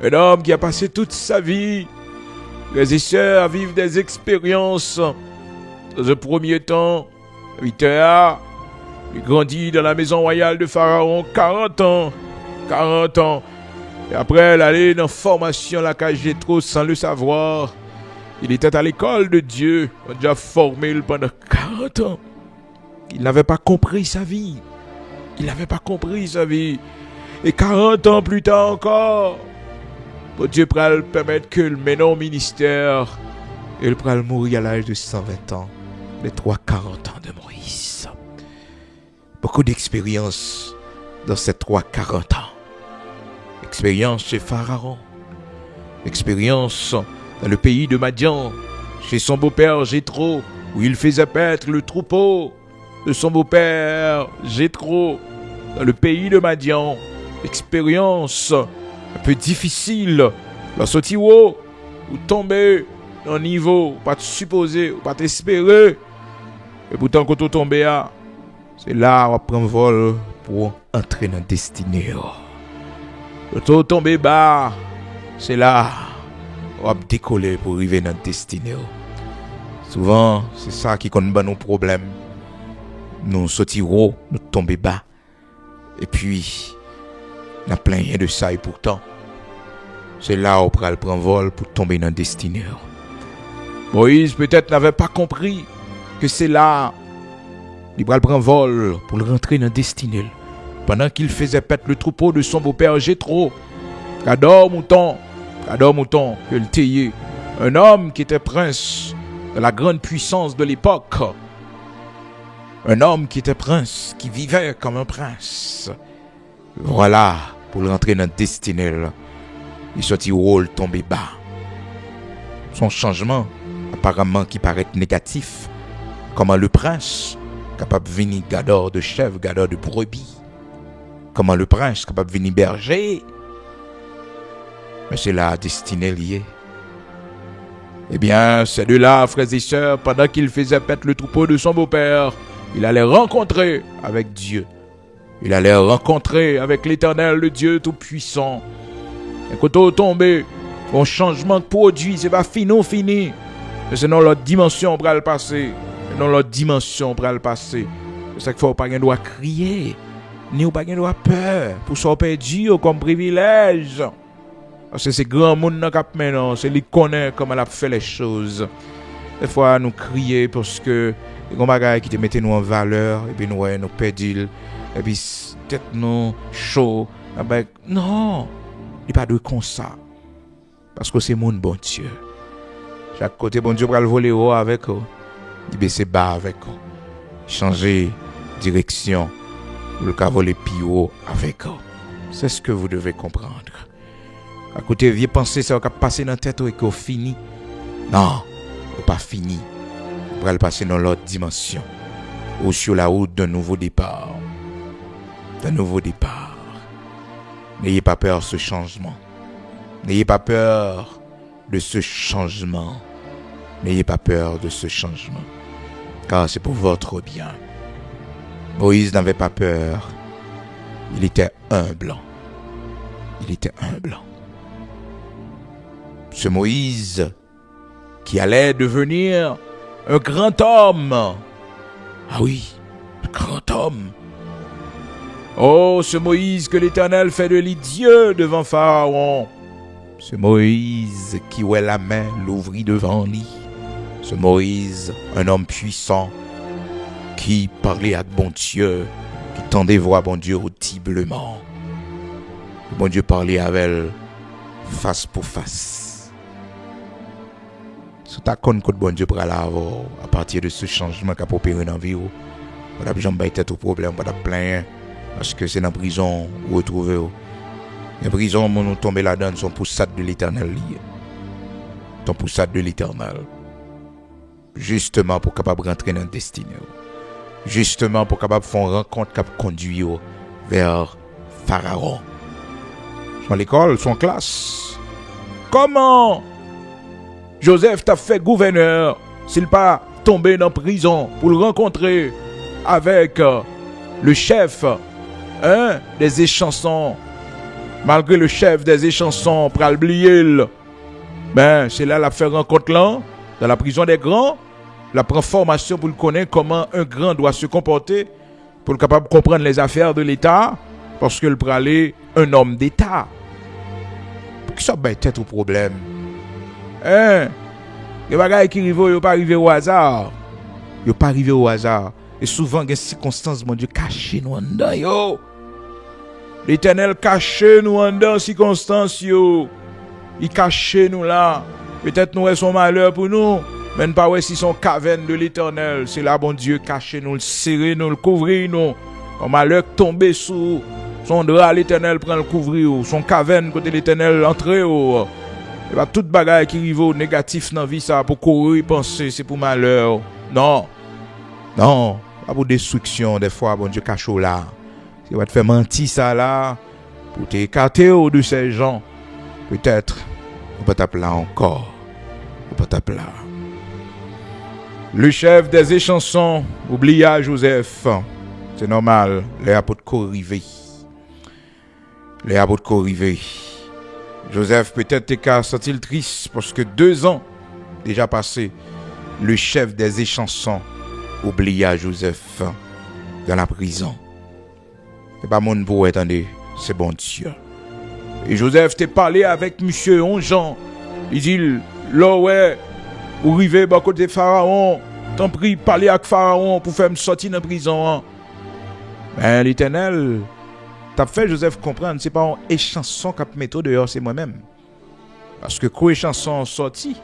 un homme qui a passé toute sa vie, frères et sœurs, à vivre des expériences. Dans un premier temps, il grandit dans la maison royale de Pharaon 40 ans. Et après, il allait dans la formation la cage Jéthro sans le savoir. Il était à l'école de Dieu. On a déjà formé pendant 40 ans. Il n'avait pas compris sa vie. Et 40 ans plus tard encore, bon Dieu pourra le permettre que le mène au ministère. Et il pourra mourir à l'âge de 120 ans. Les 40 ans de Moïse. Beaucoup d'expérience dans ces 40 ans. Expérience chez Pharaon. Expérience dans le pays de Madian, chez son beau-père Jéthro, où il faisait paître le troupeau de son beau-père Jéthro. Dans le pays de Madian, expérience un peu difficile. La sortie ou tomber dans un niveau, pas te supposer, ou pas t'espérer. Et pourtant, quand on tombe là, c'est là où on prend vol pour entrer dans la destinée. Quand on tombe bas, c'est là où on décoller pour arriver dans la destinée. Souvent, c'est ça qui connaît nos problèmes. Nous sortirons, nous tomber bas. Et puis, on a plein de ça et pourtant, c'est là où on prend vol pour tomber dans la destinée. Moïse peut-être n'avait pas compris que c'est là il prend vol pour le rentrer dans la destinée. Pendant qu'il faisait paître le troupeau de son beau-père Jéthro, Cador mouton que le taillait, un homme qui était prince de la grande puissance de l'époque, un homme qui était prince, qui vivait comme un prince. Voilà, pour le rentrer dans la destinée, il sortit rôle tombé bas. Son changement, apparemment qui paraît négatif, comment le prince capable de venir gador de chèvre, gador de brebis. comment le prince est capable de venir berger. Mais c'est la destinée liée. Eh bien, c'est de là, frères et sœurs, pendant qu'il faisait paître le troupeau de son beau-père, il allait rencontrer avec Dieu. Il allait rencontrer avec l'Éternel, le Dieu Tout-Puissant. Et quand on tombe, un changement de produit, c'est pas fini. Mais c'est dans l'autre dimension pour le passer. C'est dans l'autre dimension pour le passer. C'est ça qu'il faut pas doit crier. Ni pas doit peur. Pour s'en perdu comme privilège. Parce que c'est grand monde dans cap maintenant. C'est lui qui connaît comment elle a fait les choses. Des fois, nous crier parce que les gens qui te mettent nous en valeur. Et puis nous perdons. Et puis, peut-être nous chaud. Non. Il n'y a pas de comme ça. Parce que c'est mon bon Dieu. Chaque côté, bon Dieu, pour le voler haut avec eux. Il baisse bas avec eux. Changer direction. Le cas voler plus haut avec eux. C'est ce que vous devez comprendre. À côté, vieux penser, ça va passer dans la tête et qu'on finit. Non, pas fini. Vous allez passer dans l'autre dimension. Ou sur la route d'un nouveau départ. N'ayez pas peur de ce changement. N'ayez pas peur de ce changement. Car c'est pour votre bien. Moïse n'avait pas peur. Il était humble. Ce Moïse qui allait devenir un grand homme. Ah oui, un grand homme. Oh, ce Moïse que l'Éternel fait de lui Dieu devant Pharaon. Ce Moïse qui ouait la main l'ouvrit devant lui. Ce Moïse, un homme puissant, qui parlait à bon Dieu, qui tendait voir bon Dieu audiblement. Bon Dieu parlait avec elle face pour face. C'est ta conne que bon Dieu pour aller avoir à partir de ce changement qu'a opéré dans la vie. On a besoin de tête au problème, on a plein. Parce que c'est dans la prison où vous retrouvez. La prison, nous tombons là-dedans, sont poussades de l'Éternel. Sont poussades de l'Éternel. Justement pour capable rentrer dans la destinée. Justement pour capable faire une rencontre qui conduit vers Pharaon. Son école, son classe. Comment Joseph t'a fait gouverneur s'il pas tombé dans la prison pour le rencontrer avec le chef des échansons. Malgré le chef des échansons pral oublier, c'est là la faire rencontre là dans la prison des grands, la prend formation pour le connaître comment un grand doit se comporter pour le capable de comprendre les affaires de l'État parce que le pralé un homme d'État. Pour que ça tête au problème. Les bagages qui arrivent, ils pas arriver au hasard. Et souvent, il y a des circonstances, mon Dieu, cachées nous en dedans, yo. L'Éternel cache nous en dedans, circonstances, yo. Il cache nous là. Peut-être nous, son malheur pour nous. Mais pas ouais si son caverne de l'Éternel. C'est là, bon Dieu, cache nous, le serrer nous, le couvrir nous. Quand malheur tombe sous son drap, l'Éternel prend le couvrir. Son caverne, côté l'Éternel, entrer. Et pas toute bagaille qui arrive négatif dans la vie, ça, pour courir, penser, c'est pour malheur. Non. Pas pour destruction, des fois, bon Dieu, cache là. Il va te faire mentir ça là, pour t'écarter de ces gens. Peut-être, on peut t'appeler encore. Le chef des échansons oublia Joseph. C'est normal, les apôtres arrivés. Joseph peut-être était senti triste parce que 2 ans déjà passé, le chef des échansons oublia Joseph dans la prison. C'est pas mon pour attendez, c'est bon Dieu. Et Joseph t'est parlé avec monsieur Onjean. Il dit là ouais, ou arriver à côté de Pharaon, t'en prie parler avec Pharaon pour faire me sortir de la prison. Mais l'Éternel t'as fait Joseph comprendre, c'est pas un échanson qui met dehors, c'est moi-même. Parce que quand échanson sorti,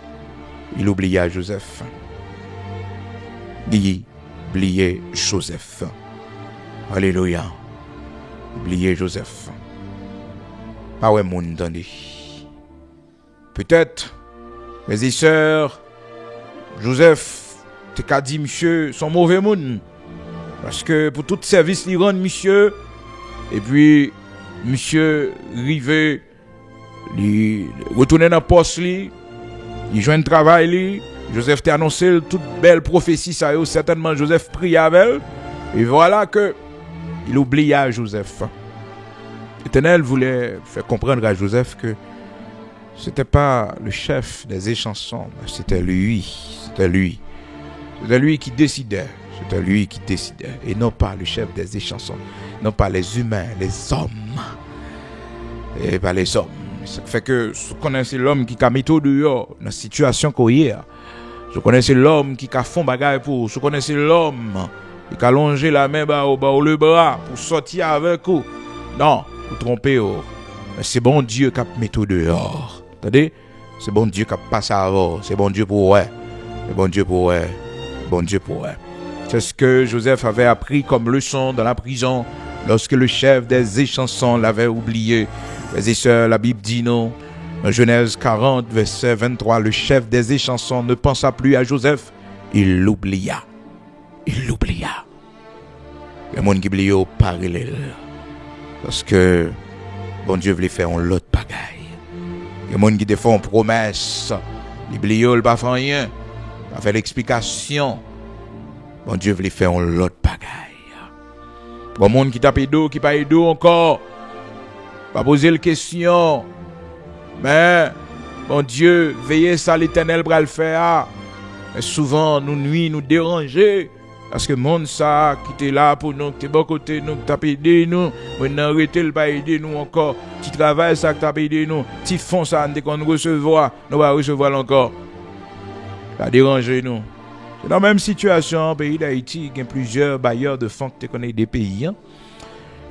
il oublia Joseph. Oubliez Joseph. Alléluia. Oubliez Joseph. Pas ouais moun tande. Peut-être, mes et sœurs, Joseph, t'es qu'à dit monsieur, son mauvais moun. Parce que pour tout service, il rend monsieur, Et puis, monsieur Rivet, il retourné dans le poste, il joint un travail, Joseph t'a annoncé toute belle prophétie, ça y est, certainement Joseph prie avec elle. Et voilà que il oublia Joseph. L'Éternel voulait faire comprendre à Joseph que c'était pas le chef des échansons, c'était lui. C'était lui qui décidait. C'était lui qui décidait. Et non pas le chef des échansons. Non pas les humains, les hommes. Et pas les hommes. Ça fait que je connaissais l'homme qui a mis tout dehors dans la situation qu'on y a. Je connaissais l'homme qui a fait bagaille pour. Je connaissais l'homme qui a longé la main au le bras pour sortir avec vous. Non, vous trompez. Mais c'est bon Dieu qui a mis tout dehors. Attendez? C'est bon Dieu qui a passé avant. C'est bon Dieu pour ouais. C'est bon Dieu pour ouais. Bon Dieu pour ouais. C'est ce que Joseph avait appris comme leçon dans la prison lorsque le chef des échansons l'avait oublié. Frères et sœurs, la Bible dit non. En Genèse 40, verset 23, le chef des échansons ne pensa plus à Joseph. Il l'oublia. Il l'oublia. Il y a des gens qui oublient au parallèle. Parce que bon Dieu voulait faire l'autre bagaille. Il y a des gens qui font une promesse. Ils oublient, ils ne font pas rien. Ils font l'explication. Bon Dieu voulait faire l'autre bagaille. Bon monde qui tape d'eau, qui paye d'eau encore. Pas poser la question. Mais, bon Dieu, veillez ça l'Éternel pour le faire. Mais souvent, nous nuit, nous déranger. Parce que le monde ça, qui était là pour nous, qui était bon côté nous, qui t'a aidé nous. Maintenant, arrêtez le pas aider nous encore. Petit travail ça, qui t'a aidé nous. Petit fond ça, dès qu'on recevoir, nous va recevoir encore. Ça dérange nous. C'est dans la même situation, au pays d'Haïti, il y a plusieurs bailleurs de fonds qui connaissent des pays. Hein?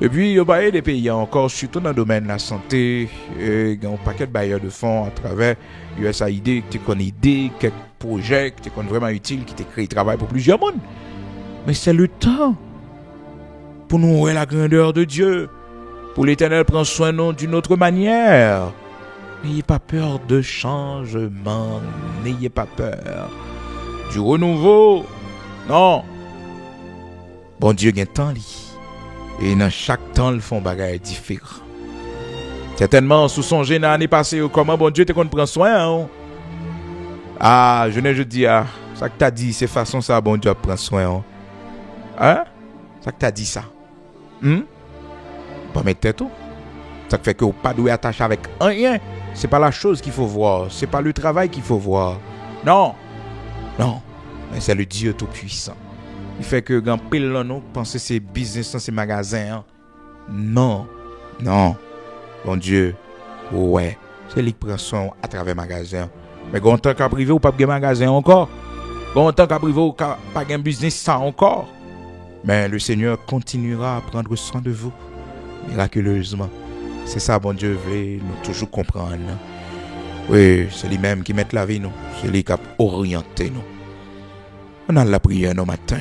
Et puis, il y a des pays encore, surtout dans le domaine de la santé. Il y a un paquet de bailleurs de fonds à travers USAID qui connaissent des quelques projets qui sont vraiment utiles, qui créent travail pour plusieurs mondes. Mais c'est le temps pour nous voir la grandeur de Dieu. Pour l'Éternel prendre soin de nous d'une autre manière. N'ayez pas peur de changement. N'ayez pas peur du renouveau. Non. Bon Dieu gagne temps li. Et dans chaque temps ils font bagaille différent. Certainement sous son dans l'année passée comment bon Dieu te qu'on prend soin. Hein? Ah, je dis ça que t'as dit c'est façon ça bon Dieu prend soin. Hein? Ça que t'as dit ça. Pas mettre tête tout. Ça fait que vous pas doué attaché avec rien. C'est pas la chose qu'il faut voir, c'est pas le travail qu'il faut voir. Non. Non, mais c'est le Dieu tout-puissant. Il fait que quand pile là nous penser c'est business, c'est magasin. Hein? Non. Bon Dieu, ouais, c'est lui qui prend soin à travers magasin. Mais quand tant qu'à privé ou pas de magasin encore. Quand tant qu'à privé ou pas de business ça encore. Mais le Seigneur continuera à prendre soin de vous miraculeusement. C'est ça bon Dieu veut nous toujours comprendre. Oui, c'est lui-même qui met la vie nous. C'est lui qui a orienté nous. On a la prière nos matins.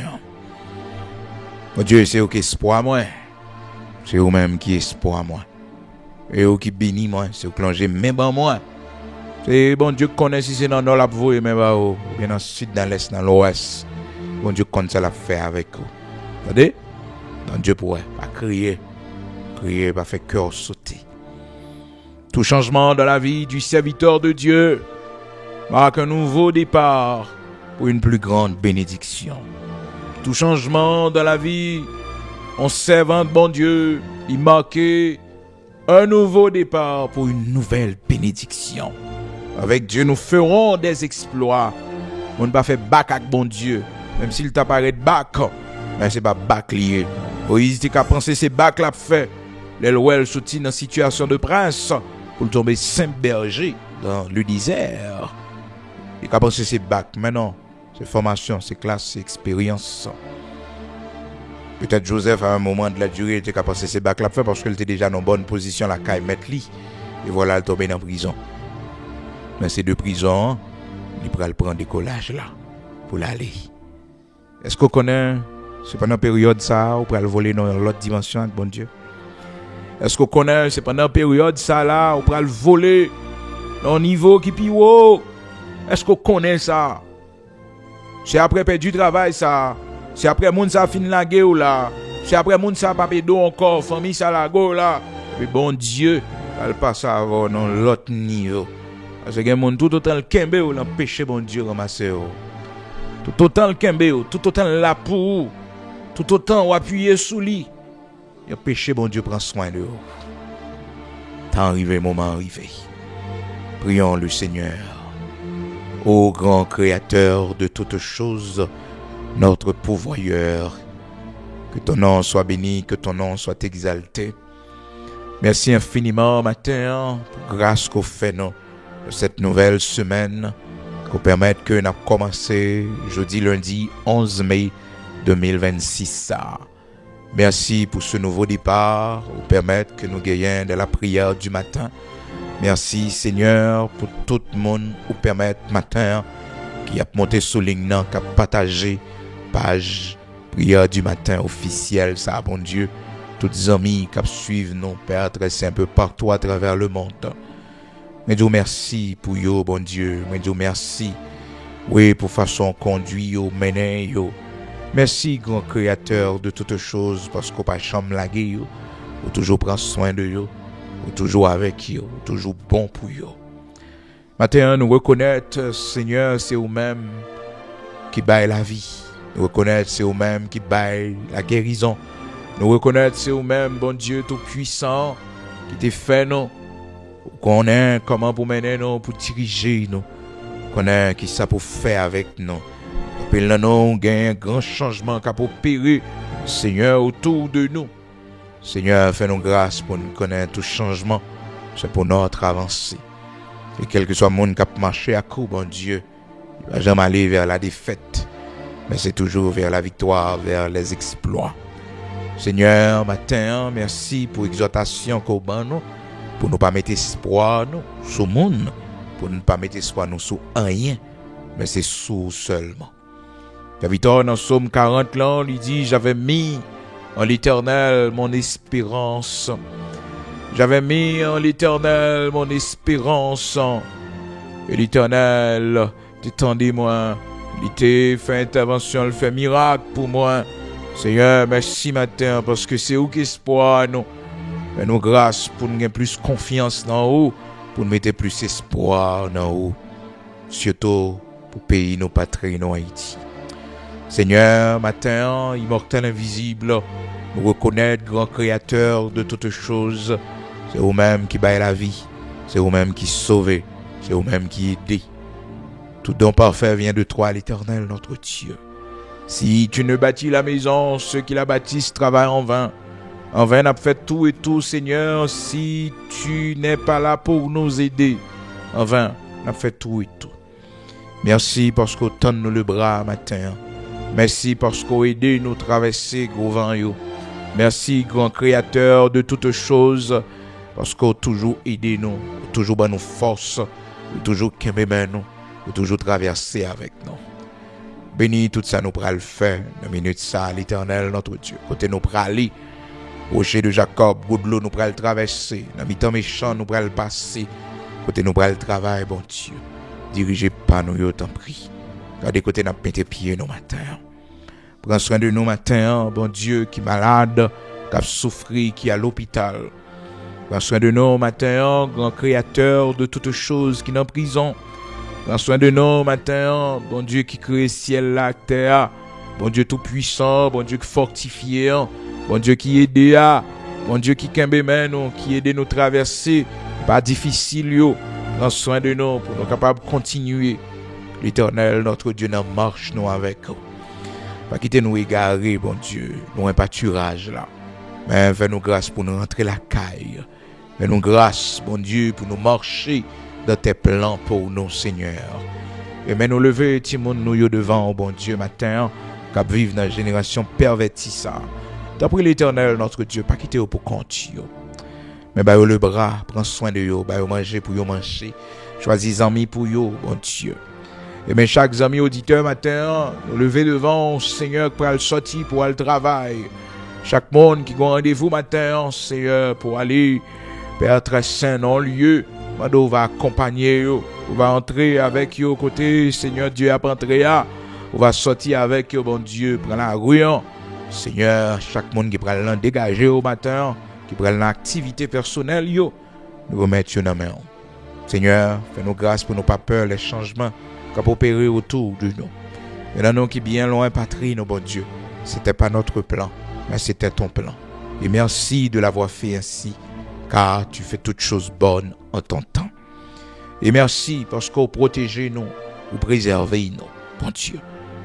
Mon Dieu, c'est vous qui espoir moi. C'est vous-même qui espoir moi. Et vous qui bénis moi. C'est vous plonger même en moi. C'est bon Dieu qui connaît si c'est dans le nord la vous et même ou bien dans le sud, dans l'est, dans l'ouest. Bon Dieu connaît ça la fait avec vous. Regardez? Bon Dieu pourrait pas crier. Crier, pas faire cœur sauter. Tout changement dans la vie du serviteur de Dieu marque un nouveau départ pour une plus grande bénédiction. Tout changement dans la vie, en servant de bon Dieu, il marquait un nouveau départ pour une nouvelle bénédiction. Avec Dieu, nous ferons des exploits. On ne va pas faire bac avec bon Dieu, même s'il t'apparaît bac, mais c'est pas bac lié. Moïse dit qu'à penser ces bacs là fait, les lois sortit dans situation de prince pour tomber simple berger dans le désert. Il a pensé ces bacs, mais non, c'est formation, c'est classe, c'est expérience. Peut-être Joseph à un moment de la durée était capable de passer ces bacs là parce qu'il était déjà dans une bonne position la caille mettre lui et voilà il tombé dans prison. Mais ces deux prisons, il pourra le prendre décollage là pour l'aller. Est-ce qu'on connaît c'est pendant période ça ou pour le voler dans l'autre dimension avec bon Dieu? Est-ce qu'on connaît c'est pendant période ça là ou pour le voler dans un niveau qui plus haut? Est-ce qu'on connaît ça? C'est après perdu travail ça. C'est après monde ça fin la guerre là. Si après moun ça pas pédo encore, famille ça la go là, puis bon Dieu, elle passe avant dans l'autre niveau. Parce que gen moun tout autant le kembe ou l'empêcher bon Dieu ramasser. Tout autant le kembe ou, tout autant la pour, tout autant ou appuyer sous lui. Le péché bon Dieu prend soin de vous. Temps arrivé, moment arrivé. Prions le Seigneur. Ô grand créateur de toutes choses, notre pourvoyeur, que ton nom soit béni, que ton nom soit exalté. Merci infiniment matin pour grâce qu'on fait nous de cette nouvelle semaine, qu'on permette que nous avons commencé jeudi, lundi 11 mai 2026. Merci pour ce nouveau départ, pour permettre que nous gagnions de la prière du matin. Merci Seigneur pour tout le monde pour permettre matin qui a monté sous ligne, qui a partagé page prière du matin officielle, ça bon Dieu. Tous les amis qui suivent nous, Père très saint, un peu partout à travers le monde. Mais Dieu merci pour yo, bon Dieu. Mais Dieu merci, oui, pour façon conduit yo, mener yo. Merci, grand créateur de toutes choses, parce qu'on pas chambre laguer yo, ou toujours prend soin de yo, ou toujours avec yo, ou toujours bon pour yo. Maintenant, nous reconnaître, Seigneur, c'est vous-même qui baille la vie. Nous reconnaître, c'est vous-même qui baille la guérison. Nous reconnaître, c'est vous-même, bon Dieu tout-puissant, qui t'est fait nous. Qu'on ait comment pour mener nous, pour diriger nous. Qu'on ait qui ça pour faire avec nous. Et là, nous gagnons un grand changement qui a opéré, Seigneur, autour de nous. Seigneur, fais-nous grâce pour nous connaître tout changement. C'est pour notre avancée. Et quel que soit le monde qui a marché à coup, bon Dieu, il ne va jamais aller vers la défaite. Mais c'est toujours vers la victoire, vers les exploits. Seigneur, matin, merci pour l'exhortation qu'on nous, pour ne pas mettre espoir nous sur le monde, pour ne pas mettre espoir nous sur rien, mais c'est sur seulement. David dans Psaume 40 là, il dit, j'avais mis en l'Éternel mon espérance. J'avais mis en l'Éternel mon espérance. Et l'Éternel, détendez-moi. Il t'a fait intervention, il fait miracle pour moi. Seigneur, merci matin, parce que c'est où qu'espoir nous. Fais-nous grâce pour nous avoir plus confiance dans vous, pour nous mettre plus espoir dans vous. Surtout pour pays nos patries, nos Haïti. Seigneur, matin, immortel invisible, nous reconnaître grand créateur de toutes choses. C'est vous-même qui baille la vie. C'est vous-même qui sauve. C'est vous-même qui aide. Tout don parfait vient de toi, l'Éternel, notre Dieu. Si tu ne bâtis la maison, ceux qui la bâtissent travaillent en vain. En vain, n'a fait tout et tout, Seigneur, si tu n'es pas là pour nous aider. En vain, n'a fait tout et tout. Merci parce qu'on tend nous le bras matin. Merci parce qu'on aide nous traverser gros vent yo. Merci, grand créateur de toutes choses, parce qu'on toujours aide nous, toujours ban nous force, toujours kembe nous, toujours traverser avec nous. Bénis tout ça nous pral faire, dans minute ça, l'Éternel notre Dieu. Côté nous pral rocher de Jacob, Goudlou nous pral traverser, dans mi-temps méchant nous pral passer. Côté nous pral travail, bon Dieu. Dirigez pas nous yo t'en prie. Regardez côté n'a pété pied nos matins. Prends soin de nous matin, bon Dieu qui est malade, qui a souffert, qui est à l'hôpital. Prends soin de nous matin, grand créateur de toutes choses qui est en prison. Prends soin de nous matin, bon Dieu qui crée ciel, la terre. Bon Dieu tout puissant, bon Dieu qui fortifie, bon Dieu qui aide, bon Dieu qui kembe nous, qui aide nous traverser, pas difficile yo. Prends soin de nous pour nous capables de continuer. L'Éternel, notre Dieu, nous marche nous avec vous. Pas quitter nous égarer, bon Dieu, nous un pâturage là. Mais fais-nous grâce pour nous rentrer la caille. Fais-nous grâce, bon Dieu, pour nous marcher dans tes plans pour nous, Seigneur. Et mais nous lever, Timon, nous devant, bon Dieu, matin, cap vivre dans la génération pervertie ça. D'après l'Éternel, notre Dieu, pas quitter pour compte. Mais bah le bras, prends soin de yo, bah manger pour yo manger. Choisis amis pour yo, bon Dieu. Et bien, chaque ami auditeur matin, nous lever devant, Seigneur, pour aller sortir, pour aller travail. Chaque monde qui a rendez-vous matin, Seigneur, pour aller, Père très saint, dans le lieu, on va accompagner, on va entrer avec eux côté, Seigneur Dieu, à entrer, on va sortir avec eux, bon Dieu, prendre la rue, Seigneur, chaque monde qui prend l'en dégager au matin, qui prend l'activité personnelle, yo, nous remettons dans main. Seigneur, fais-nous grâce pour nous pas peur les changements qui ont opéré autour de nous. Et dans nous qui bien loin, patrie, nos bon Dieu, c'était pas notre plan, mais c'était ton plan. Et merci de l'avoir fait ainsi, car tu fais toutes choses bonnes en ton temps. Et merci parce que vous protégez nous, vous préservez nous, bon Dieu.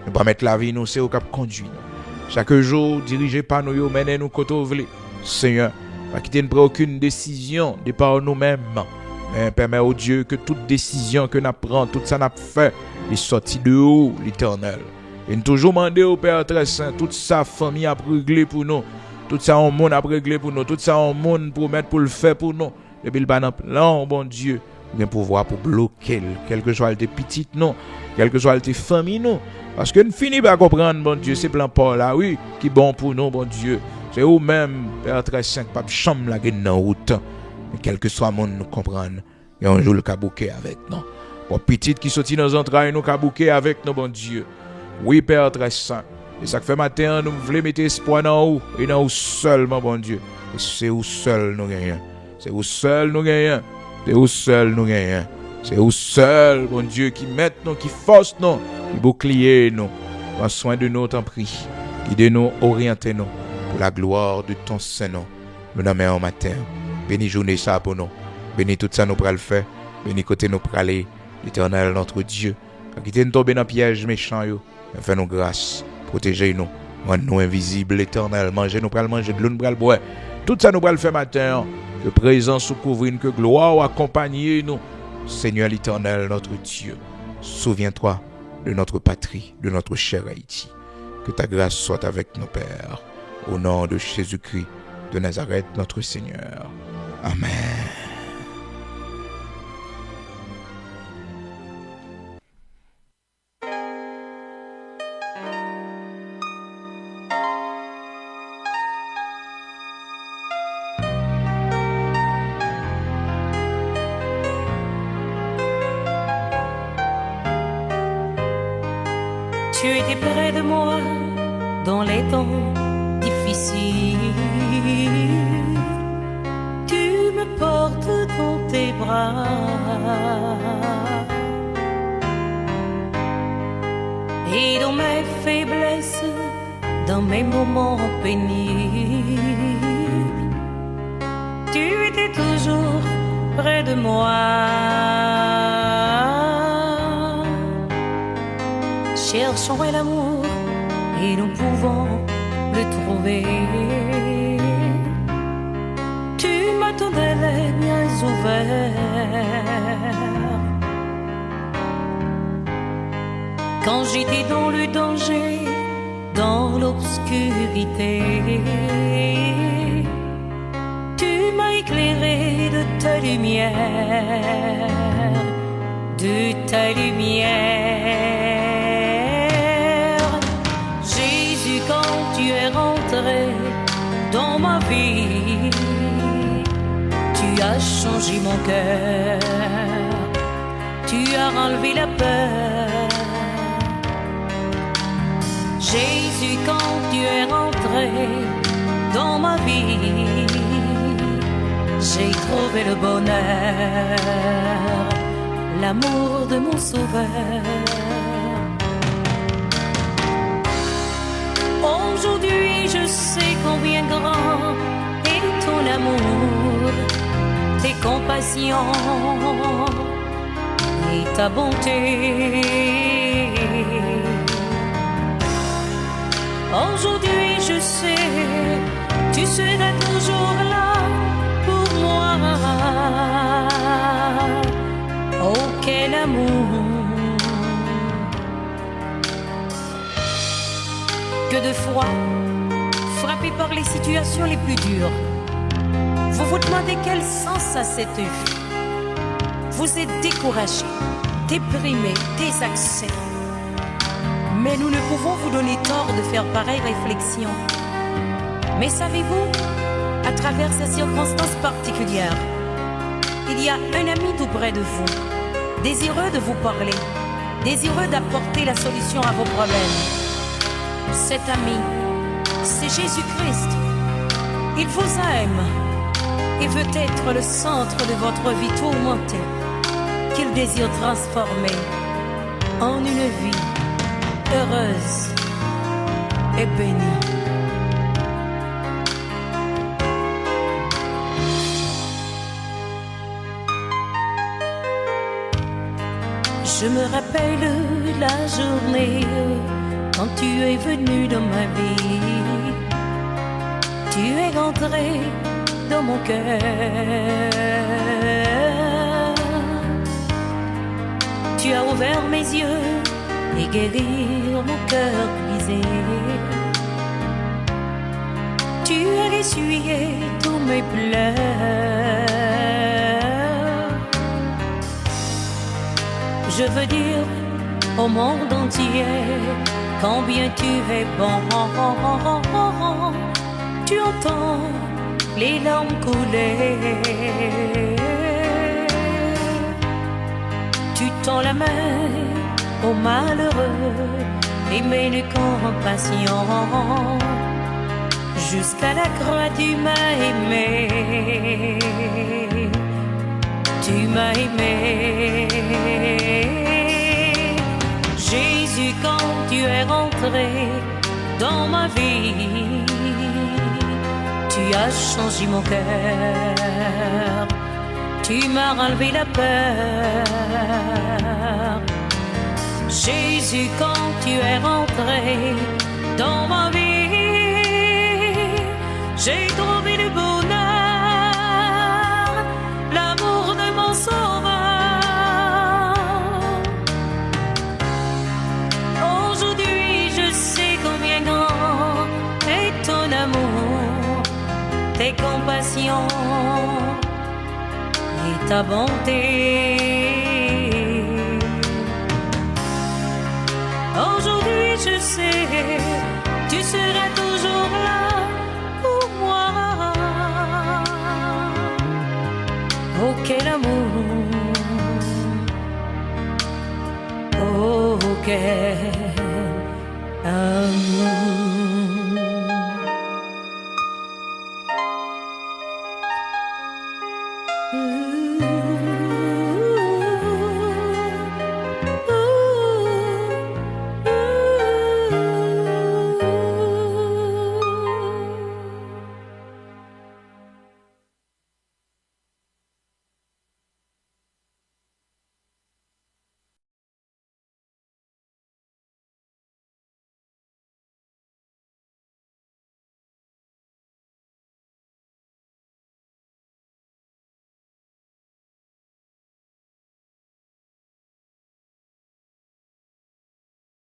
Ne pas mettre la vie nous, c'est au cap conduit nous. Chaque jour, dirigez par nous, menez nous côté où vous voulez. Seigneur, pas quitter ne prendre aucune décision de par nous-mêmes. Mais permet au Dieu que toute décision que nous prenons, tout ça nous fait, est sorti de haut, l'Éternel. Et nous toujours demander au Père très saint, toute sa famille a réglé pour nous, tout ça en monde a réglé pour nous, tout ça en monde pour mettre pour le faire pour nous. Depuis le plan, bon Dieu, nous avons pouvoir pour bloquer, quel que soit tes petites non, quel que soit tes familles non. Parce que nous finissons par comprendre, bon Dieu, c'est plan Paul là, oui, qui est bon pour nous, bon Dieu. C'est vous-même, Père très saint, pas de chambre là, qui dans route. Mais quel que soit le monde, nous comprendre. Et un jour, le cabouquet avec nous. Pour petite qui sortit dans nos entrailles, nous cabouquet avec nous, bon Dieu. Oui, Père très saint. Et ça fait matin, nous voulons mettre espoir dans vous. Et dans vous seulement, bon Dieu. Et c'est vous seul nous gagnons. C'est vous seul nous gagnons. C'est vous seul nous gagnons. C'est vous seul, bon Dieu, qui met nous, qui force nous, qui bouclier nous. Prends soin de nous, t'en prie. Guide-nous, orientez-nous. Pour la gloire de ton Saint-Nom. Nous nommons au matin. Bénis journée ça pour nous. Bénis tout ça nous pral le faire. Bénis côté nous praler. L'Éternel notre Dieu. Quittez nous tomber dans piège méchant yo. Fais-nous grâce. Protégez-nous. Rends-nous invisibles, l'Éternel. Mangez nous pral manger de l'eau nous pral boire. Tout ça nous pral le faire matin. Que présence nous couvre, que gloire accompagne nous. Seigneur l'Éternel notre Dieu. Souviens-toi de notre patrie, de notre cher Haïti. Que ta grâce soit avec nos pères. Au nom de Jésus-Christ de Nazareth, notre Seigneur. Amen. Tu étais près de moi dans les temps difficiles. Tu me portes dans tes bras. Et dans mes faiblesses, dans mes moments pénibles, tu étais toujours près de moi. Cherchons l'amour et nous pouvons le trouver. Tu m'attendais les miens ouverts. Quand j'étais dans le danger, dans l'obscurité, tu m'as éclairé de ta lumière, de ta lumière. Quand tu es rentré dans ma vie, tu as changé mon cœur, tu as enlevé la peur. Jésus, quand tu es rentré dans ma vie, j'ai trouvé le bonheur, l'amour de mon sauveur. Aujourd'hui, je sais combien grand est ton amour, tes compassions et ta bonté. Aujourd'hui, je sais, tu seras toujours là pour moi. Oh, quel amour! Que de fois, frappé par les situations les plus dures, vous vous demandez quel sens a cette vie. Vous êtes découragé, déprimé, désaxé. Mais nous ne pouvons vous donner tort de faire pareille réflexion. Mais savez-vous, à travers ces circonstances particulières, il y a un ami tout près de vous, désireux de vous parler, désireux d'apporter la solution à vos problèmes. Cet ami, c'est Jésus-Christ. Il vous aime et veut être le centre de votre vie tourmentée, qu'il désire transformer en une vie heureuse et bénie. Je me rappelle la journée quand tu es venu dans ma vie. Tu es rentré dans mon cœur. Tu as ouvert mes yeux et guéri mon cœur brisé. Tu as essuyé tous mes pleurs. Je veux dire au monde entier combien tu es bon. Tu entends les larmes couler. Tu tends la main aux malheureux et mets compassion. Jusqu'à la croix tu m'as aimé. Tu m'as aimé. Jésus, quand tu es rentré dans ma vie, tu as changé mon cœur. Tu m'as enlevé la peur. Jésus, quand tu es rentré dans ma vie, j'ai trouvé le bonheur, l'amour de mon sauveur. Aujourd'hui, je sais combien grand est ton amour, tes compassions et ta bonté. Aujourd'hui, je sais, tu seras toujours là pour moi. Oh, quel amour! Oh, quel